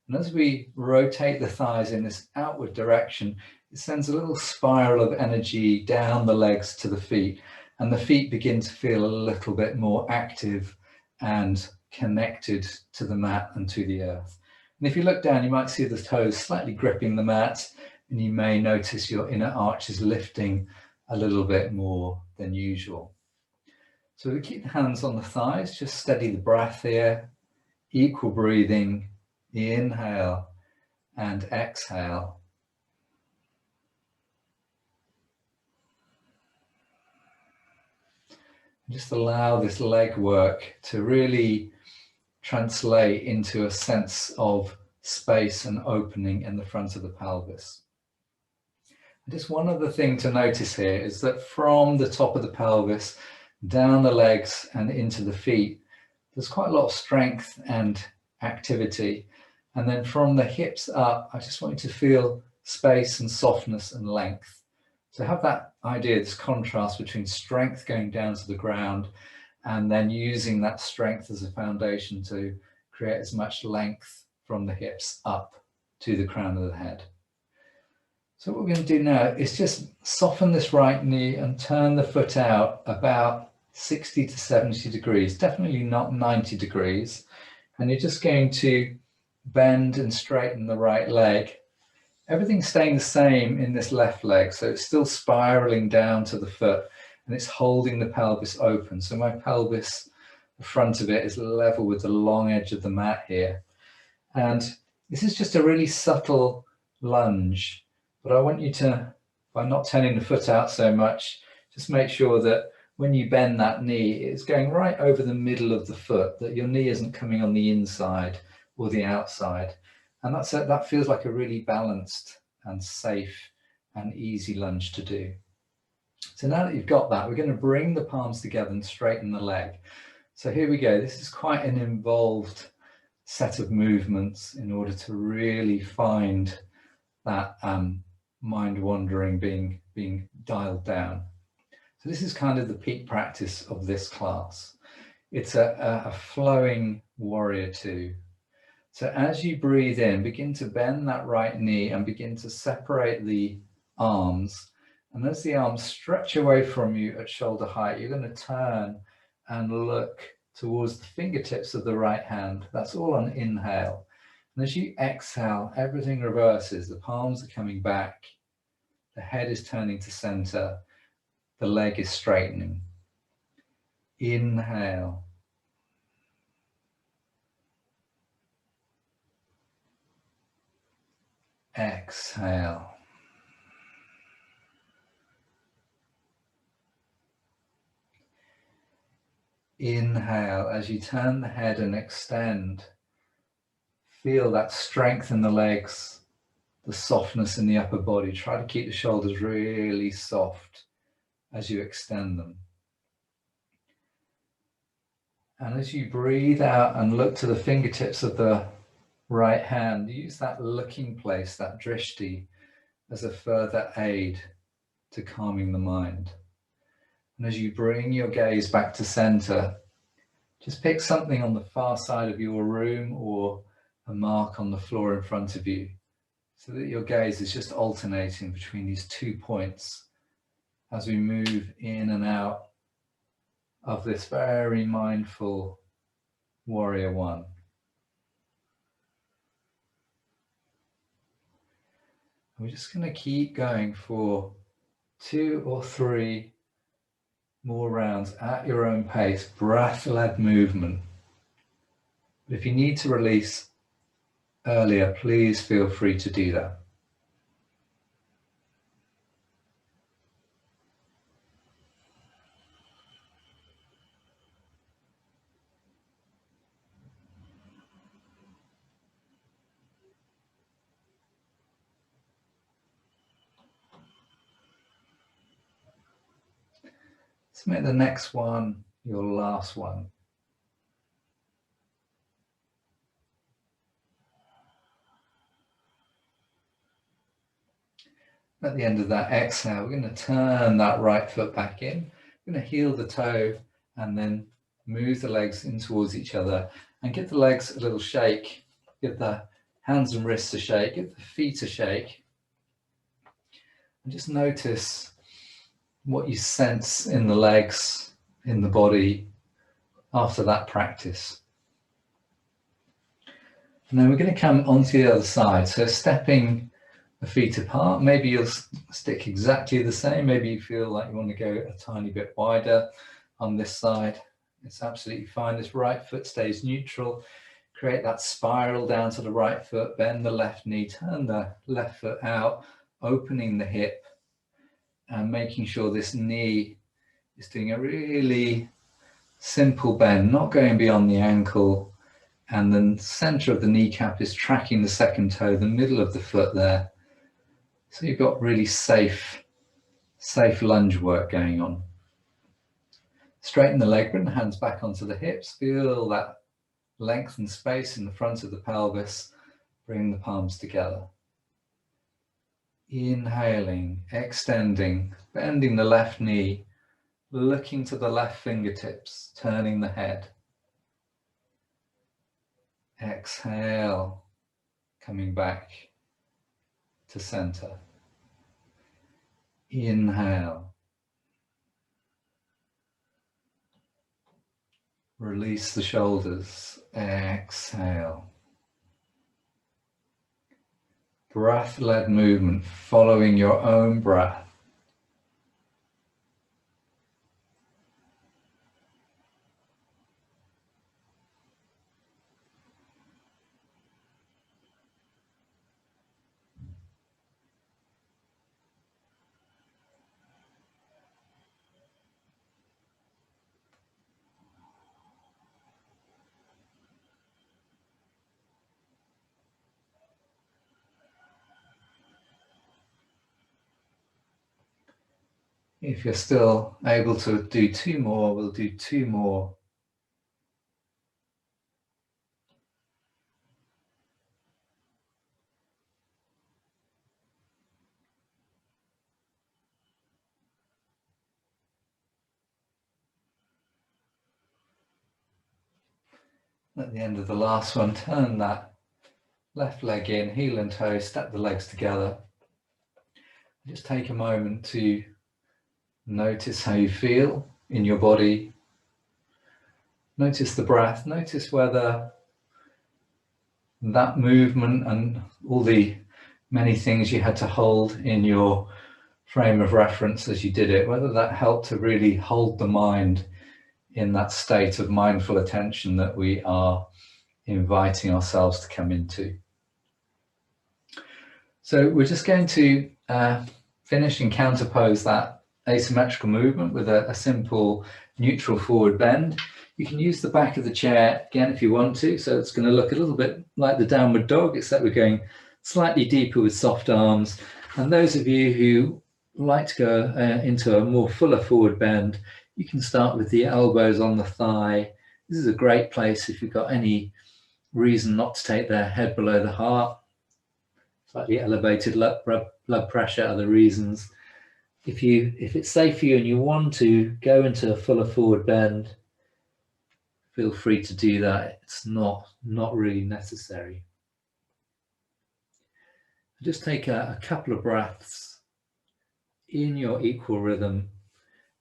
S1: And as we rotate the thighs in this outward direction, it sends a little spiral of energy down the legs to the feet, and the feet begin to feel a little bit more active and connected to the mat and to the earth. And if you look down, you might see the toes slightly gripping the mat, and you may notice your inner arches lifting a little bit more than usual. So we keep the hands on the thighs, just steady the breath here, equal breathing, inhale and exhale. Just allow this leg work to really translate into a sense of space and opening in the front of the pelvis. Just one other thing to notice here is that from the top of the pelvis, down the legs and into the feet, there's quite a lot of strength and activity. And then from the hips up, I just want you to feel space and softness and length. So have that idea, this contrast between strength going down to the ground and then using that strength as a foundation to create as much length from the hips up to the crown of the head. So what we're going to do now is just soften this right knee and turn the foot out about 60 to 70 degrees, definitely not 90 degrees. And you're just going to bend and straighten the right leg. Everything's staying the same in this left leg, so it's still spiraling down to the foot and it's holding the pelvis open. So my pelvis, the front of it is level with the long edge of the mat here. And this is just a really subtle lunge, but I want you to, by not turning the foot out so much, just make sure that when you bend that knee, it's going right over the middle of the foot, that your knee isn't coming on the inside or the outside. And that feels like a really balanced and safe and easy lunge to do. So now that you've got that, we're going to bring the palms together and straighten the leg. So here we go. This is quite an involved set of movements in order to really find that mind wandering being dialed down. So this is kind of the peak practice of this class. It's a flowing warrior two. So as you breathe in, begin to bend that right knee and begin to separate the arms. And as the arms stretch away from you at shoulder height, you're going to turn and look towards the fingertips of the right hand. That's all on inhale. And as you exhale, everything reverses. The palms are coming back. The head is turning to center. The leg is straightening. Inhale. Exhale. Inhale as you turn the head and extend. Feel that strength in the legs, the softness in the upper body. Try to keep the shoulders really soft as you extend them. And as you breathe out and look to the fingertips of the right hand, use that looking place, that drishti, as a further aid to calming the mind. And as you bring your gaze back to center, just pick something on the far side of your room or a mark on the floor in front of you, so that your gaze is just alternating between these 2 points as we move in and out of this very mindful warrior one. We're just going to keep going for 2 or 3 more rounds at your own pace, breath-led movement. But if you need to release earlier, please feel free to do that. Let's make the next one your last one. At the end of that exhale, we're going to turn that right foot back in. We're going to heel the toe and then move the legs in towards each other and give the legs a little shake. Give the hands and wrists a shake, give the feet a shake. And just notice what you sense in the legs, in the body after that practice. And then we're going to come onto the other side. So stepping the feet apart, maybe you'll stick exactly the same. Maybe you feel like you want to go a tiny bit wider on this side. It's absolutely fine. This right foot stays neutral. Create that spiral down to the right foot, bend the left knee, turn the left foot out, opening the hip and making sure this knee is doing a really simple bend, not going beyond the ankle. And then the center of the kneecap is tracking the second toe, the middle of the foot there. So you've got really safe lunge work going on. Straighten the leg, bring the hands back onto the hips. Feel that length and space in the front of the pelvis. Bring the palms together. Inhaling, extending, bending the left knee, looking to the left fingertips, turning the head. Exhale, coming back to center. Inhale. Release the shoulders. Exhale. Breath-led movement, following your own breath. If you're still able to do 2 more, we'll do 2 more. At the end of the last one, turn that left leg in, heel and toe, step the legs together. Just take a moment to notice how you feel in your body. Notice the breath. Notice whether that movement and all the many things you had to hold in your frame of reference as you did it, whether that helped to really hold the mind in that state of mindful attention that we are inviting ourselves to come into. So we're just going to finish and counterpose that asymmetrical movement with a simple neutral forward bend. You can use the back of the chair again if you want to. So it's going to look a little bit like the downward dog, except we're going slightly deeper with soft arms. And those of you who like to go into a more fuller forward bend, you can start with the elbows on the thigh. This is a great place if you've got any reason not to take the head below the heart, slightly elevated blood pressure, other reasons. If it's safe for you and you want to go into a fuller forward bend, feel free to do that. It's not really necessary. Just take a couple of breaths in your equal rhythm.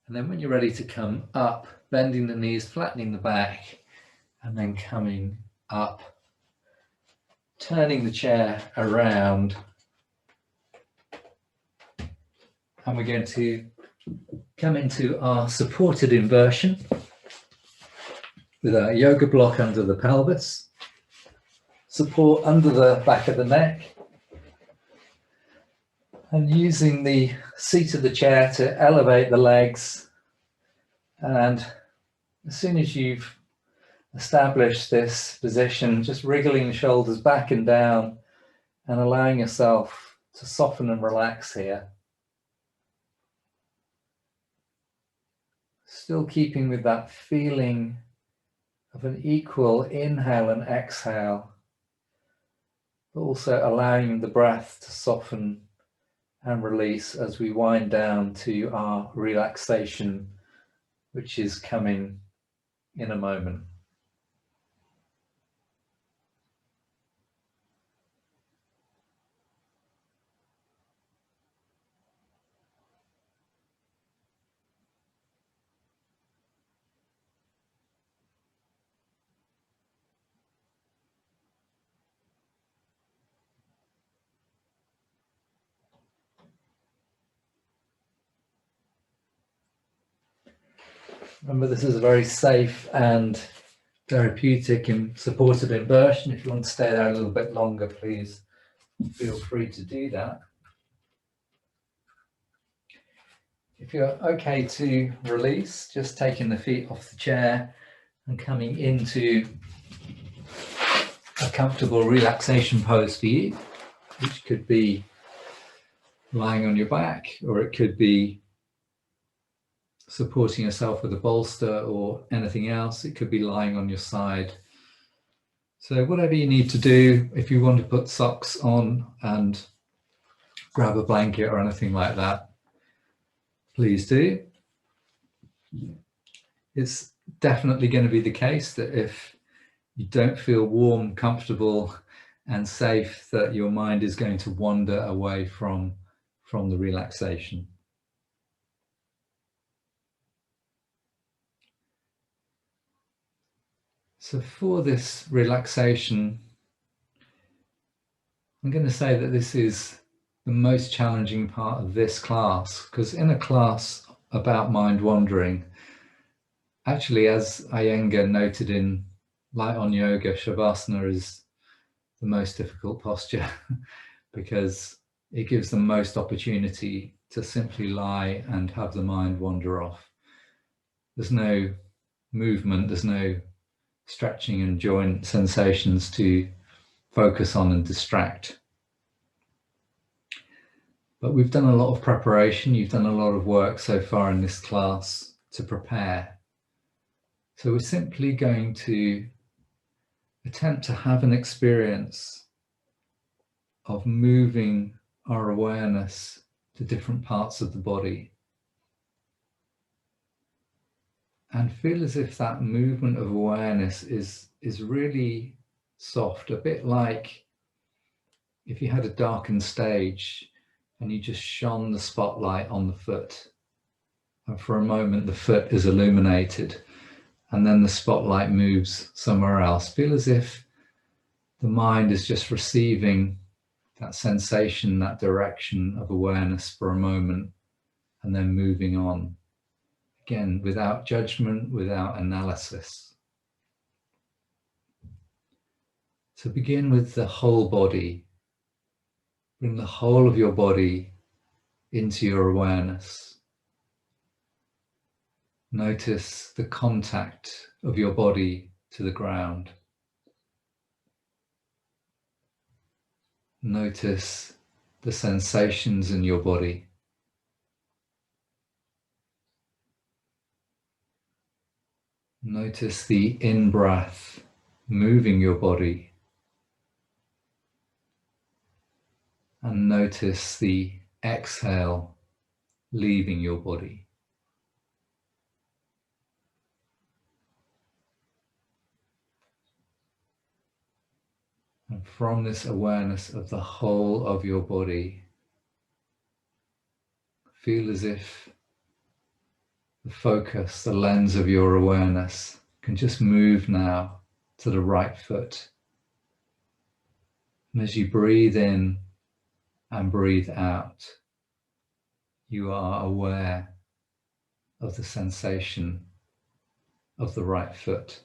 S1: And then when you're ready to come up, bending the knees, flattening the back, and then coming up, turning the chair around. And we're going to come into our supported inversion with a yoga block under the pelvis, support under the back of the neck, and using the seat of the chair to elevate the legs. And as soon as you've established this position, just wriggling the shoulders back and down and allowing yourself to soften and relax here. Still keeping with that feeling of an equal inhale and exhale, but also allowing the breath to soften and release as we wind down to our relaxation, which is coming in a moment. Remember, this is a very safe and therapeutic and supportive inversion. If you want to stay there a little bit longer, please feel free to do that. If you're okay to release, just taking the feet off the chair and coming into a comfortable relaxation pose for you, which could be lying on your back, or it could be supporting yourself with a bolster or anything else. It could be lying on your side. So whatever you need to do, if you want to put socks on and grab a blanket or anything like that, please do. It's definitely going to be the case that if you don't feel warm, comfortable and safe, that your mind is going to wander away from the relaxation. So for this relaxation, I'm going to say that this is the most challenging part of this class, because in a class about mind wandering, actually, as Iyengar noted in Light on Yoga, Shavasana is the most difficult posture because it gives the most opportunity to simply lie and have the mind wander off. There's no movement, there's no stretching and joint sensations to focus on and distract. But we've done a lot of preparation, you've done a lot of work so far in this class to prepare. So we're simply going to attempt to have an experience of moving our awareness to different parts of the body. And feel as if that movement of awareness is really soft, a bit like if you had a darkened stage and you just shone the spotlight on the foot. And for a moment, the foot is illuminated and then the spotlight moves somewhere else. Feel as if the mind is just receiving that sensation, that direction of awareness for a moment and then moving on. Again, without judgment, without analysis. So begin with the whole body. Bring the whole of your body into your awareness. Notice the contact of your body to the ground. Notice the sensations in your body. Notice the in-breath moving your body, and notice the exhale leaving your body. And from this awareness of the whole of your body, feel as if the focus, the lens of your awareness can just move now to the right foot. And as you breathe in and breathe out, you are aware of the sensation of the right foot.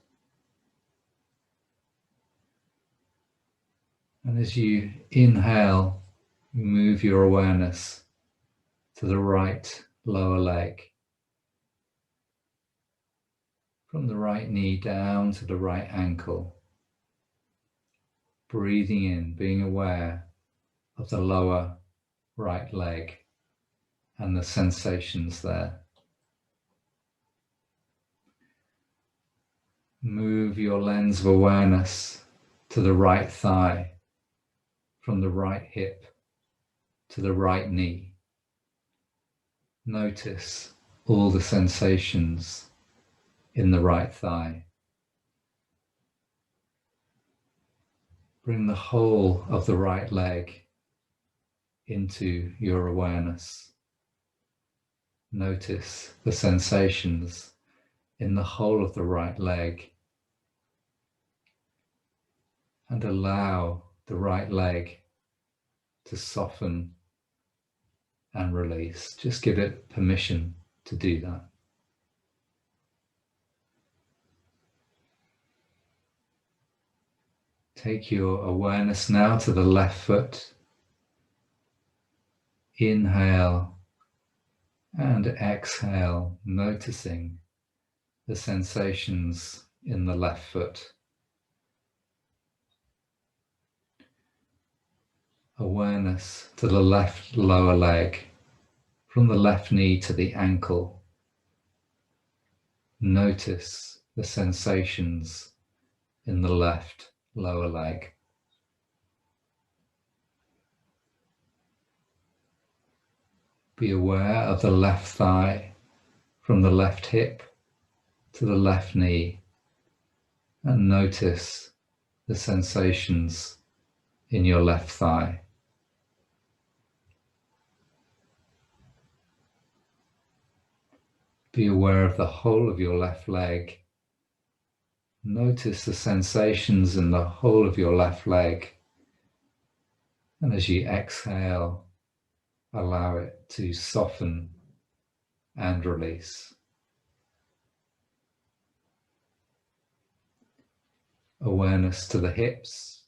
S1: And as you inhale, you move your awareness to the right lower leg, from the right knee down to the right ankle. Breathing in, being aware of the lower right leg and the sensations there. Move your lens of awareness to the right thigh, from the right hip to the right knee. Notice all the sensations in the right thigh. Bring the whole of the right leg into your awareness. Notice the sensations in the whole of the right leg, and allow the right leg to soften and release. Just give it permission to do that. Take your awareness now to the left foot. Inhale and exhale, noticing the sensations in the left foot. Awareness to the left lower leg, from the left knee to the ankle. Notice the sensations in the left lower leg. Be aware of the left thigh, from the left hip to the left knee, and notice the sensations in your left thigh. Be aware of the whole of your left leg. Notice the sensations in the whole of your left leg. And as you exhale, allow it to soften and release. Awareness to the hips.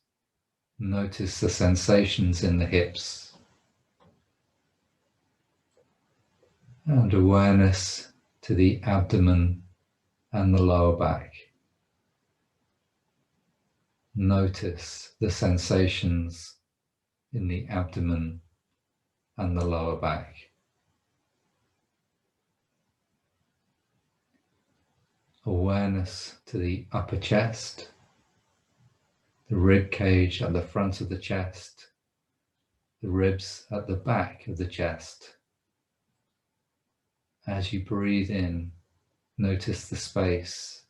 S1: Notice the sensations in the hips. And awareness to the abdomen and the lower back. Notice the sensations in the abdomen and the lower back. Awareness to the upper chest, the rib cage at the front of the chest, the ribs at the back of the chest. As you breathe in, notice the space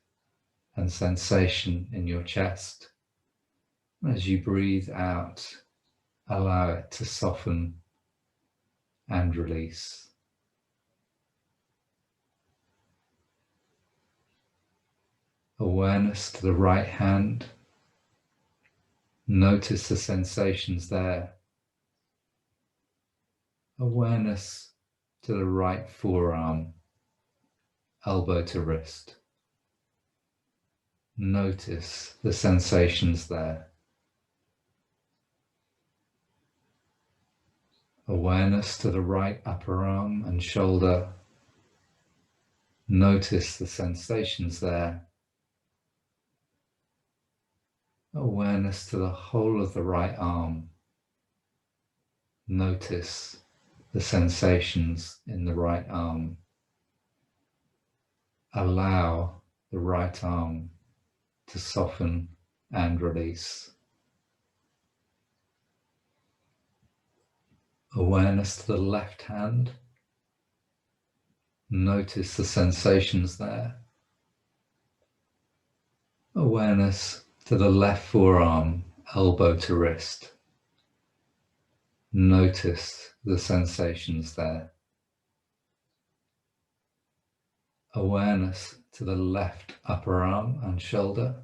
S1: and sensation in your chest. As you breathe out, allow it to soften and release. Awareness to the right hand. Notice the sensations there. Awareness to the right forearm, elbow to wrist. Notice the sensations there. Awareness to the right upper arm and shoulder. Notice the sensations there. Awareness to the whole of the right arm. Notice the sensations in the right arm. Allow the right arm to soften and release. Awareness to the left hand. Notice the sensations there. Awareness to the left forearm, elbow to wrist. Notice the sensations there. Awareness to the left upper arm and shoulder.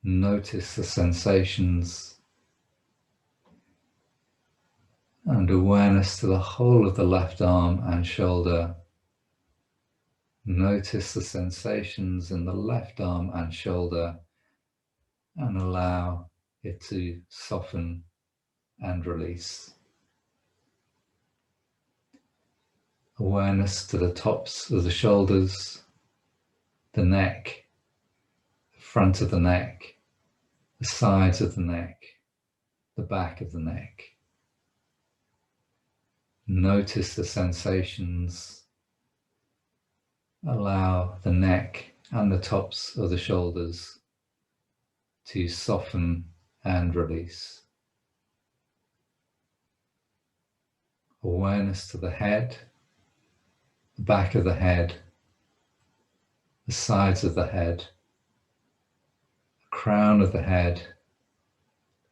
S1: Notice the sensations, and awareness to the whole of the left arm and shoulder. Notice the sensations in the left arm and shoulder, and allow it to soften and release. Awareness to the tops of the shoulders, the neck, the front of the neck, the sides of the neck, the back of the neck. Notice the sensations. Allow the neck and the tops of the shoulders to soften and release. Awareness to the head, the back of the head, the sides of the head, the crown of the head,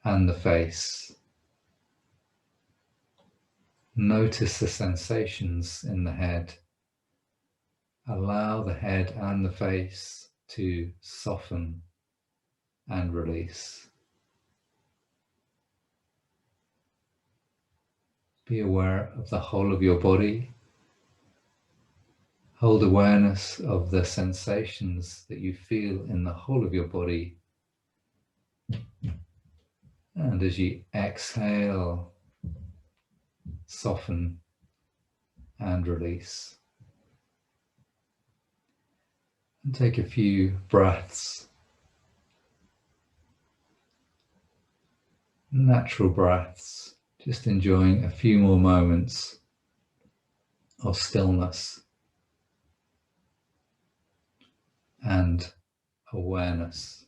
S1: and the face. Notice the sensations in the head. Allow the head and the face to soften and release. Be aware of the whole of your body. Hold awareness of the sensations that you feel in the whole of your body. And as you exhale, soften and release. And take a few breaths, natural breaths, just enjoying a few more moments of stillness and awareness.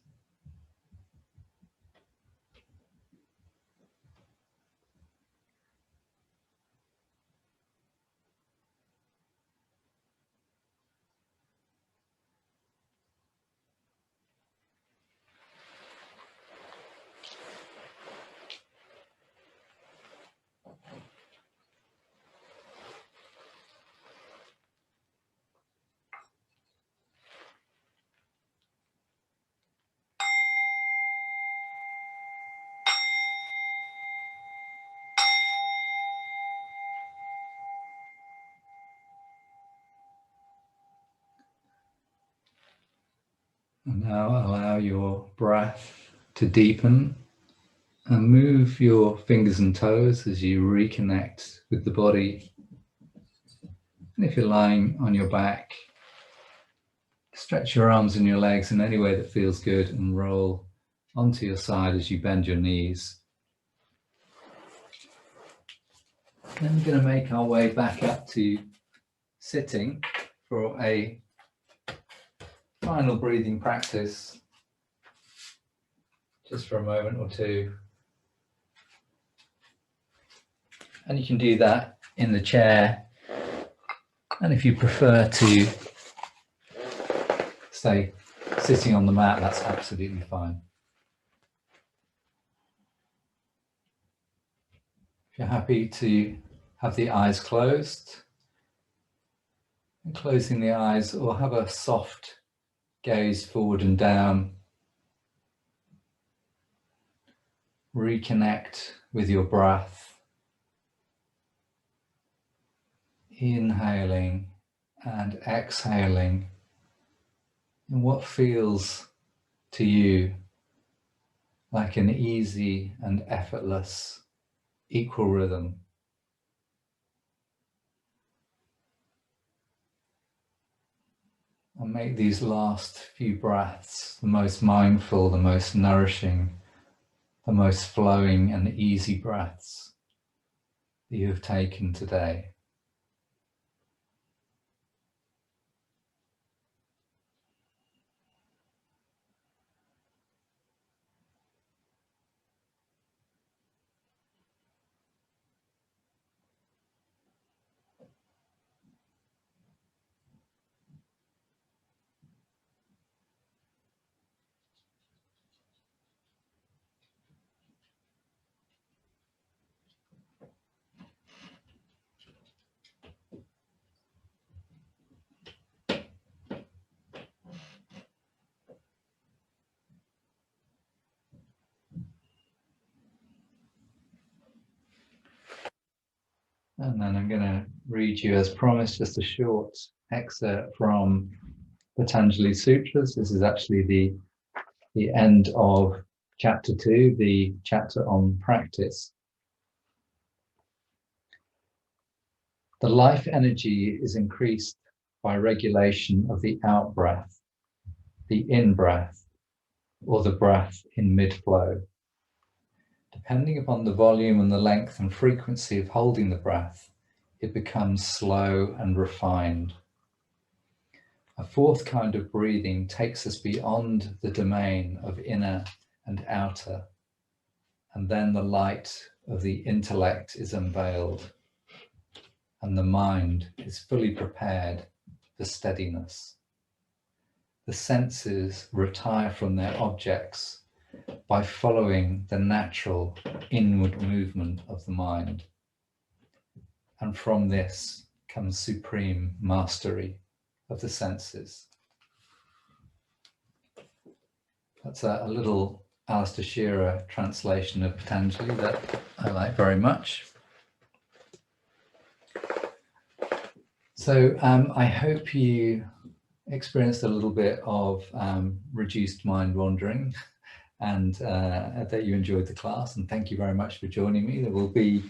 S1: And now allow your breath to deepen and move your fingers and toes as you reconnect with the body. And if you're lying on your back, stretch your arms and your legs in any way that feels good and roll onto your side as you bend your knees. Then we're going to make our way back up to sitting for a final breathing practice, just for a moment or two. And you can do that in the chair. And if you prefer to stay sitting on the mat, that's absolutely fine. If you're happy to have the eyes closed, and closing the eyes, or have a soft gaze forward and down. Reconnect with your breath. Inhaling and exhaling in what feels to you like an easy and effortless equal rhythm. And make these last few breaths the most mindful, the most nourishing, the most flowing and easy breaths that you have taken today. And then I'm going to read you, as promised, just a short excerpt from Patanjali Sutras. This is actually the end of chapter 2, the chapter on practice. The life energy is increased by regulation of the out breath, the in breath, or the breath in mid-flow. Depending upon the volume and the length and frequency of holding the breath, it becomes slow and refined. A fourth kind of breathing takes us beyond the domain of inner and outer, and then the light of the intellect is unveiled, and the mind is fully prepared for steadiness. The senses retire from their objects by following the natural inward movement of the mind. And from this comes supreme mastery of the senses. That's a little Alistair Shearer translation of Patanjali that I like very much. So I hope you experienced a little bit of reduced mind wandering, and that you enjoyed the class, and thank you very much for joining me. There will be